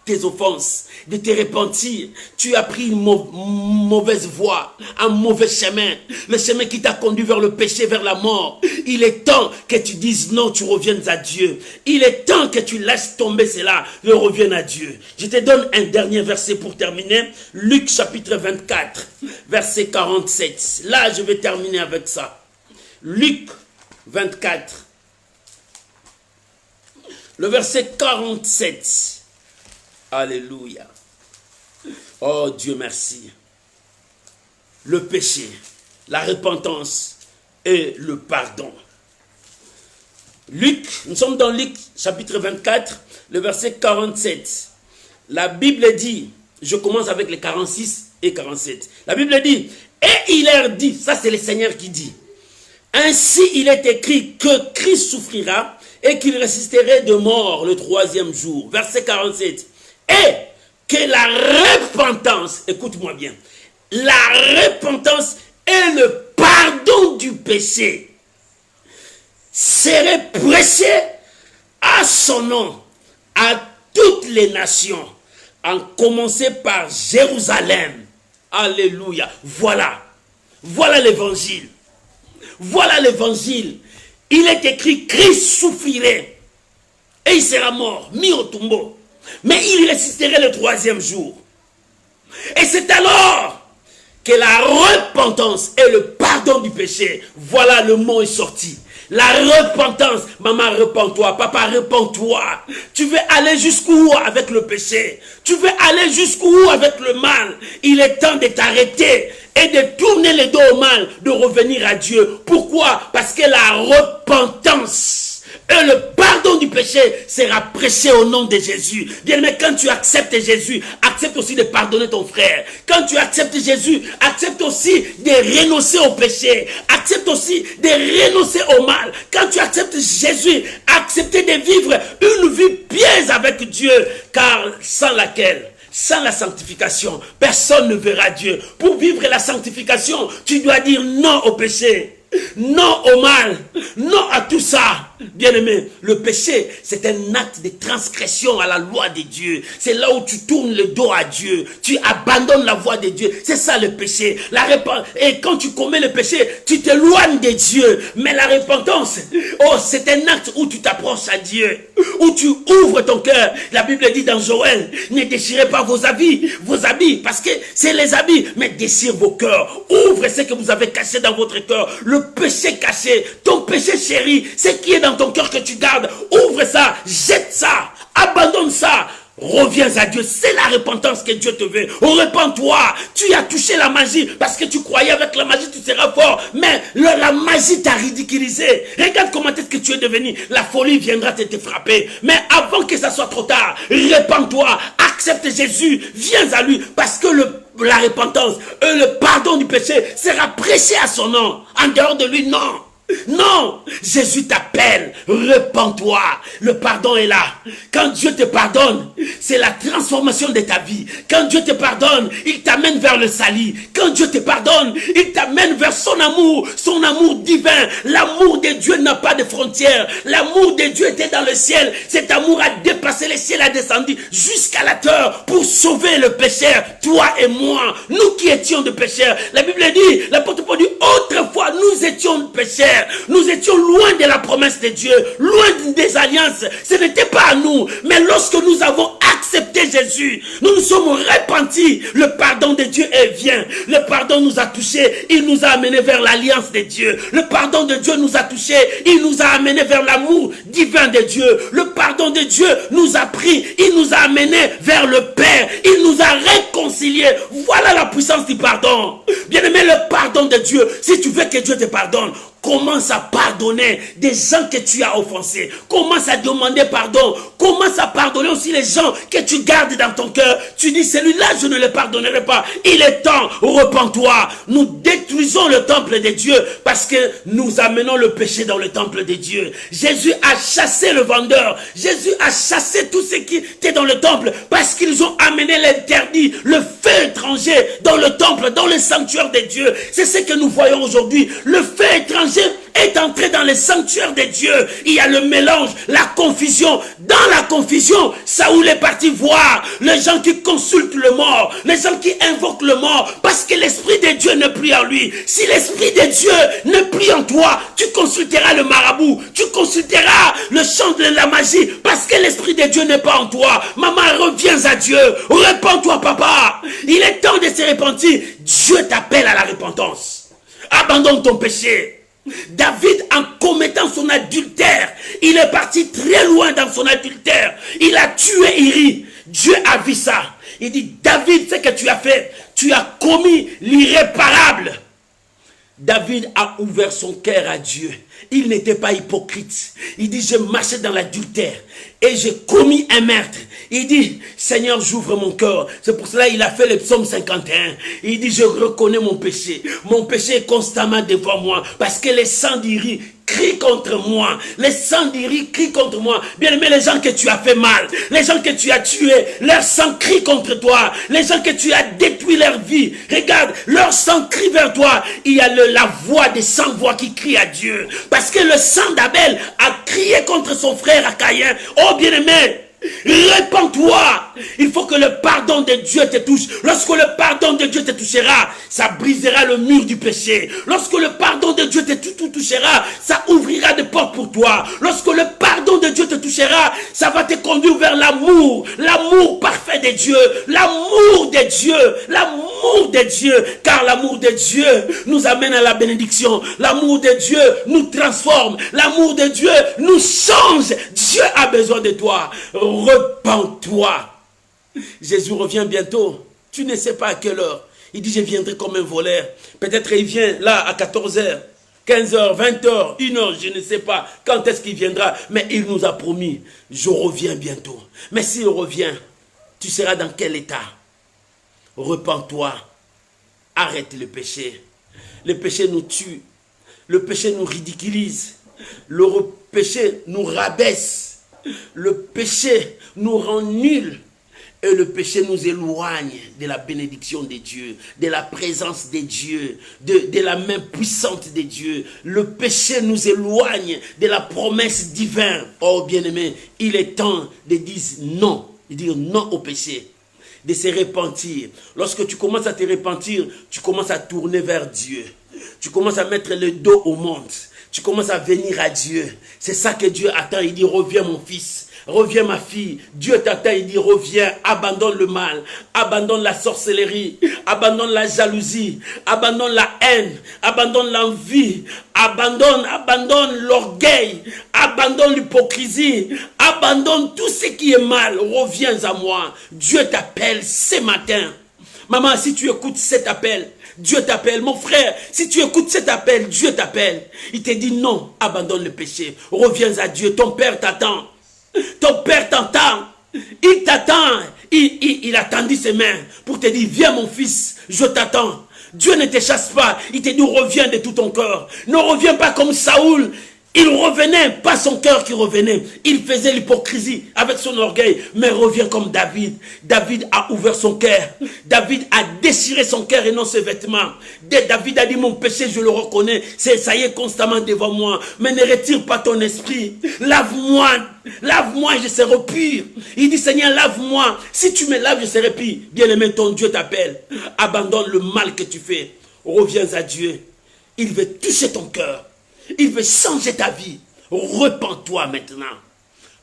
tes offenses, de te repentir. Tu as pris une mauvaise voie, un mauvais chemin, le chemin qui t'a conduit vers le péché, vers la mort. Il est temps que tu dises non, tu reviennes à Dieu. Il est temps que tu laisses tomber cela, et reviennes à Dieu. Je te donne un dernier verset pour terminer. Luc chapitre 24, verset 47. Là, je vais terminer avec ça. Luc 24. Le verset 47. Alléluia. Oh Dieu merci. Le péché, la repentance et le pardon. Luc, nous sommes dans Luc chapitre 24, le verset 47. La Bible dit, je commence avec les 46 et 47. La Bible dit, et il leur dit, ça c'est le Seigneur qui dit, ainsi il est écrit que Christ souffrira et qu'il résisterait de mort le 3e jour. Verset 47. Et que la repentance, écoute-moi bien, la repentance et le pardon du péché seraient prêchés à son nom, à toutes les nations, en commencer par Jérusalem. Alléluia. Voilà. Voilà l'évangile. Voilà l'évangile. Il est écrit, Christ souffrirait et il sera mort, mis au tombeau. Mais il résisterait le 3e jour. Et c'est alors que la repentance et le pardon du péché, voilà le mot est sorti. La repentance, maman repens-toi, papa repens-toi. Tu veux aller jusqu'où avec le péché? Tu veux aller jusqu'où avec le mal? Il est temps de t'arrêter et de tourner le dos au mal, de revenir à Dieu. Pourquoi? Parce que la repentance et le pardon du péché sera prêché au nom de Jésus. Bien aimé, quand tu acceptes Jésus, accepte aussi de pardonner ton frère. Quand tu acceptes Jésus, accepte aussi de renoncer au péché. Accepte aussi de renoncer au mal. Quand tu acceptes Jésus, accepte de vivre une vie pieuse avec Dieu. Car sans laquelle, sans la sanctification, personne ne verra Dieu. Pour vivre la sanctification, tu dois dire non au péché, non au mal, non à tout ça. Bien-aimé, le péché, c'est un acte de transgression à la loi de Dieu. C'est là où tu tournes le dos à Dieu. Tu abandonnes la voie de Dieu. C'est ça le péché. Et quand tu commets le péché, tu t'éloignes de Dieu. Mais la repentance, oh, c'est un acte où tu t'approches à Dieu. Où tu ouvres ton cœur. La Bible dit dans Joël, ne déchirez pas vos habits, parce que c'est les habits, mais déchirez vos cœurs. Ouvrez ce que vous avez caché dans votre cœur. Le péché caché, ton péché chéri, ce qui est dans ton cœur que tu gardes, ouvre ça, jette ça, abandonne ça. Reviens à Dieu, c'est la repentance que Dieu te veut. Repends-toi, tu as touché la magie parce que tu croyais avec la magie tu seras fort, mais la magie t'a ridiculisé. Regarde comment est-ce que tu es devenu. La folie viendra te frapper, mais avant que ça soit trop tard, repends-toi, accepte Jésus, viens à lui, parce que la repentance et le pardon du péché sera prêché à son nom. En dehors de lui, non. Non, Jésus t'appelle, repens-toi, le pardon est là. Quand Dieu te pardonne, c'est la transformation de ta vie. Quand Dieu te pardonne, il t'amène vers le salut. Quand Dieu te pardonne, il t'amène vers son amour divin. L'amour de Dieu n'a pas de frontières. L'amour de Dieu était dans le ciel. Cet amour a dépassé le ciel, a descendu jusqu'à la terre pour sauver le pécheur, toi et moi. Nous qui étions de pécheurs. La Bible dit, l'apôtre Paul dit, autrefois nous étions pécheurs. Nous étions loin de la promesse de Dieu, loin des alliances. Ce n'était pas à nous, mais lorsque nous avons accepté Jésus, nous nous sommes repentis. Le pardon de Dieu vient. Le pardon nous a touchés, il nous a amenés vers l'alliance de Dieu. Le pardon de Dieu nous a touchés, il nous a amenés vers l'amour divin de Dieu. Le pardon de Dieu nous a pris, il nous a amenés vers le Père. Il nous a réconciliés. Voilà la puissance du pardon. Bien-aimé, le pardon de Dieu, si tu veux que Dieu te pardonne, commence à pardonner des gens que tu as offensés. Commence à demander pardon. Commence à pardonner aussi les gens que tu gardes dans ton cœur. Tu dis, celui-là, je ne le pardonnerai pas. Il est temps, repens-toi. Nous détruisons le temple de Dieu parce que nous amenons le péché dans le temple de Dieu. Jésus a chassé le vendeur. Jésus a chassé tout ce qui était dans le temple parce qu'ils ont amené l'interdit, le feu étranger dans le temple, dans le sanctuaire de Dieu. C'est ce que nous voyons aujourd'hui. Le feu étranger est entré dans les sanctuaires de Dieu. Il y a le mélange, la confusion. Dans la confusion, Saoul est parti voir les gens qui consultent le mort, les gens qui invoquent le mort, parce que l'Esprit de Dieu ne plie en lui. Si l'Esprit de Dieu ne plie en toi, tu consulteras le marabout, tu consulteras le chant de la magie, parce que l'Esprit de Dieu n'est pas en toi. Maman, reviens à Dieu. Repends-toi, papa. Il est temps de se repentir. Dieu t'appelle à la repentance. Abandonne ton péché. David, en commettant son adultère, il est parti très loin dans son adultère. Il a tué Uri. Dieu a vu ça. Il dit, David, ce que tu as fait, tu as commis l'irréparable. David a ouvert son cœur à Dieu. Il n'était pas hypocrite. Il dit, je marchais dans l'adultère et j'ai commis un meurtre. Il dit, Seigneur, j'ouvre mon cœur. C'est pour cela qu'il a fait le psaume 51. Il dit, je reconnais mon péché. Mon péché est constamment devant moi parce que les sang d'Uri crient contre moi. Les sang d'Uri crient contre moi. Bien aimé, les gens que tu as fait mal, les gens que tu as tués, leur sang crie contre toi. Les gens que tu as détruit leur vie, regarde, leur sang crie vers toi. Il y a la voix des 100 voix qui crient à Dieu. Parce que le sang d'Abel a crié contre son frère à Caïn. Oh bien-aimé, répands-toi. Il faut que le pardon de Dieu te touche. Lorsque le pardon de Dieu te touchera, ça brisera le mur du péché. Lorsque le pardon de Dieu te touchera, ça ouvrira des portes pour toi. Lorsque le pardon de Dieu te touchera, ça va te conduire vers l'amour. L'amour parfait de Dieu. L'amour de Dieu. L'amour de Dieu. Car l'amour de Dieu nous amène à la bénédiction. L'amour de Dieu nous transforme. L'amour de Dieu nous change. Dieu a besoin de toi. Repens-toi. Jésus revient bientôt. Tu ne sais pas à quelle heure. Il dit, je viendrai comme un voleur. Peut-être il vient là à 14h, 15h, 20h, 1h, je ne sais pas quand est-ce qu'il viendra. Mais il nous a promis, je reviens bientôt. Mais s'il revient, tu seras dans quel état? Repens-toi. Arrête le péché. Le péché nous tue. Le péché nous ridiculise. Le péché nous rabaisse. Le péché nous rend nuls. Et le péché nous éloigne de la bénédiction de Dieu, de la présence de Dieu, de la main puissante de Dieu. Le péché nous éloigne de la promesse divine. Oh bien-aimé, il est temps de dire non au péché, de se repentir. Lorsque tu commences à te repentir, tu commences à tourner vers Dieu. Tu commences à mettre le dos au monde. Tu commences à venir à Dieu. C'est ça que Dieu attend. Il dit, reviens mon fils. Reviens ma fille. Dieu t'attend, il dit reviens, abandonne le mal, abandonne la sorcellerie, abandonne la jalousie, abandonne la haine, abandonne l'envie, abandonne l'orgueil, abandonne l'hypocrisie, abandonne tout ce qui est mal, reviens à moi. Dieu t'appelle ce matin. Maman, si tu écoutes cet appel, Dieu t'appelle. Mon frère, si tu écoutes cet appel, Dieu t'appelle. Il te dit non, abandonne le péché, reviens à Dieu, ton Père t'attend. Ton Père t'entend, il t'attend, il a tendu ses mains pour te dire, viens mon fils, je t'attends. Dieu ne te chasse pas, il te dit, reviens de tout ton cœur. Ne reviens pas comme Saoul. Il revenait, pas son cœur qui revenait. Il faisait l'hypocrisie avec son orgueil, mais revient comme David. David a ouvert son cœur. David a déchiré son cœur et non ses vêtements. David a dit, mon péché, je le reconnais. Ça y est constamment devant moi. Mais ne retire pas ton esprit. Lave-moi. Lave-moi et je serai pur. Il dit, Seigneur, lave-moi. Si tu me laves, je serai pur. Bien-aimé, ton Dieu t'appelle. Abandonne le mal que tu fais. Reviens à Dieu. Il veut toucher ton cœur. Il veut changer ta vie. Repens-toi maintenant.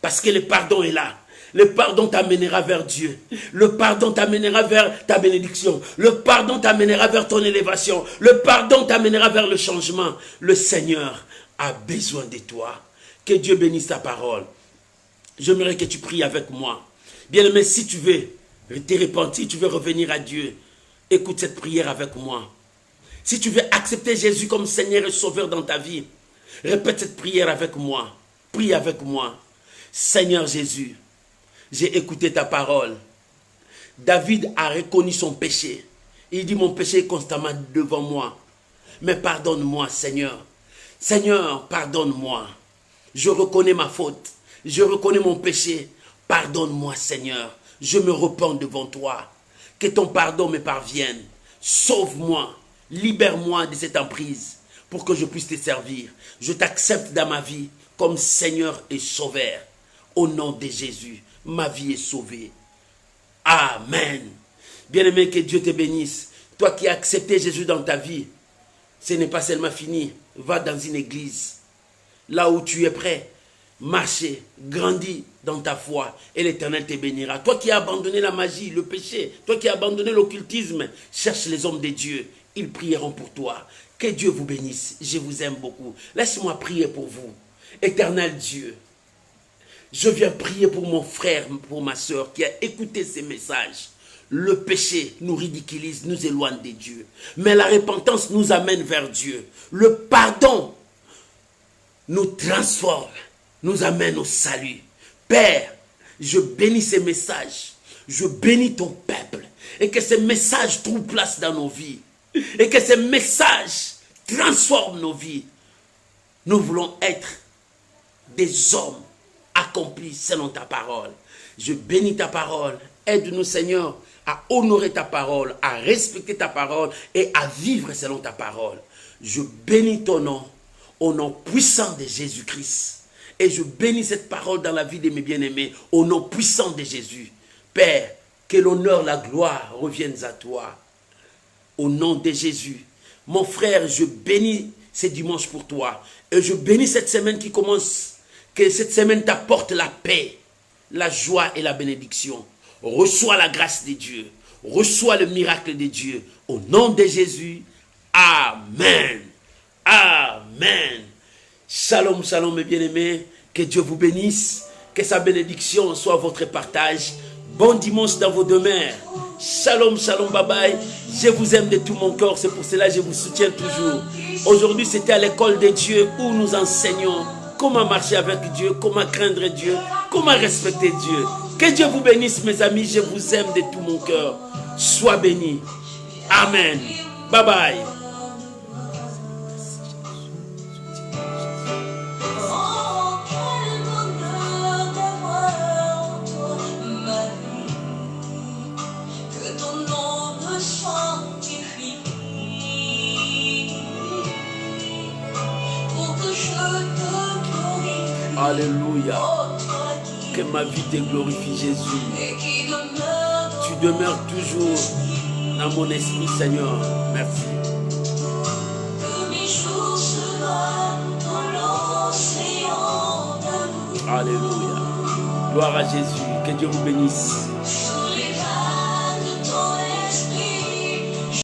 Parce que le pardon est là. Le pardon t'amènera vers Dieu. Le pardon t'amènera vers ta bénédiction. Le pardon t'amènera vers ton élévation. Le pardon t'amènera vers le changement. Le Seigneur a besoin de toi. Que Dieu bénisse ta parole. J'aimerais que tu pries avec moi. Bien-aimé, si tu veux te repentir, tu veux revenir à Dieu, écoute cette prière avec moi. Si tu veux accepter Jésus comme Seigneur et Sauveur dans ta vie, répète cette prière avec moi. Prie avec moi. Seigneur Jésus, j'ai écouté ta parole. David a reconnu son péché. Il dit, mon péché est constamment devant moi. Mais pardonne-moi, Seigneur. Seigneur, pardonne-moi. Je reconnais ma faute. Je reconnais mon péché. Pardonne-moi, Seigneur. Je me repens devant toi. Que ton pardon me parvienne. Sauve-moi. Libère-moi de cette emprise pour que je puisse te servir. Je t'accepte dans ma vie comme Seigneur et Sauveur. Au nom de Jésus, ma vie est sauvée. Amen. Bien-aimé, que Dieu te bénisse. Toi qui as accepté Jésus dans ta vie, ce n'est pas seulement fini. Va dans une église. Là où tu es prêt, marchez, grandis dans ta foi et l'Éternel te bénira. Toi qui as abandonné la magie, le péché, toi qui as abandonné l'occultisme, cherche les hommes de Dieu. Ils prieront pour toi. Que Dieu vous bénisse. Je vous aime beaucoup. Laisse-moi prier pour vous. Éternel Dieu, je viens prier pour mon frère, pour ma soeur qui a écouté ces messages. Le péché nous ridiculise, nous éloigne de Dieu. Mais la repentance nous amène vers Dieu. Le pardon nous transforme, nous amène au salut. Père, je bénis ces messages. Je bénis ton peuple. Et que ces messages trouvent place dans nos vies. Et que ces messages transforment nos vies. Nous voulons être des hommes accomplis selon ta parole. Je bénis ta parole. Aide-nous, Seigneur, à honorer ta parole, à respecter ta parole et à vivre selon ta parole. Je bénis ton nom, au nom puissant de Jésus-Christ. Et je bénis cette parole dans la vie de mes bien-aimés, au nom puissant de Jésus. Père, que l'honneur, la gloire reviennent à toi. Au nom de Jésus. Mon frère, je bénis ce dimanche pour toi. Et je bénis cette semaine qui commence. Que cette semaine t'apporte la paix, la joie et la bénédiction. Reçois la grâce de Dieu. Reçois le miracle de Dieu. Au nom de Jésus. Amen. Amen. Shalom, shalom mes bien-aimés. Que Dieu vous bénisse. Que sa bénédiction soit votre partage. Bon dimanche dans vos demeures. Shalom, shalom, bye bye. Je vous aime de tout mon cœur. C'est pour cela que je vous soutiens toujours. Aujourd'hui, c'était à l'école de Dieu où nous enseignons comment marcher avec Dieu, comment craindre Dieu, comment respecter Dieu. Que Dieu vous bénisse, mes amis. Je vous aime de tout mon cœur. Sois bénis. Amen. Bye bye. Alléluia. Que ma vie te glorifie, Jésus. Tu demeures toujours dans mon esprit, Seigneur. Merci. Alléluia. Gloire à Jésus. Que Dieu vous bénisse.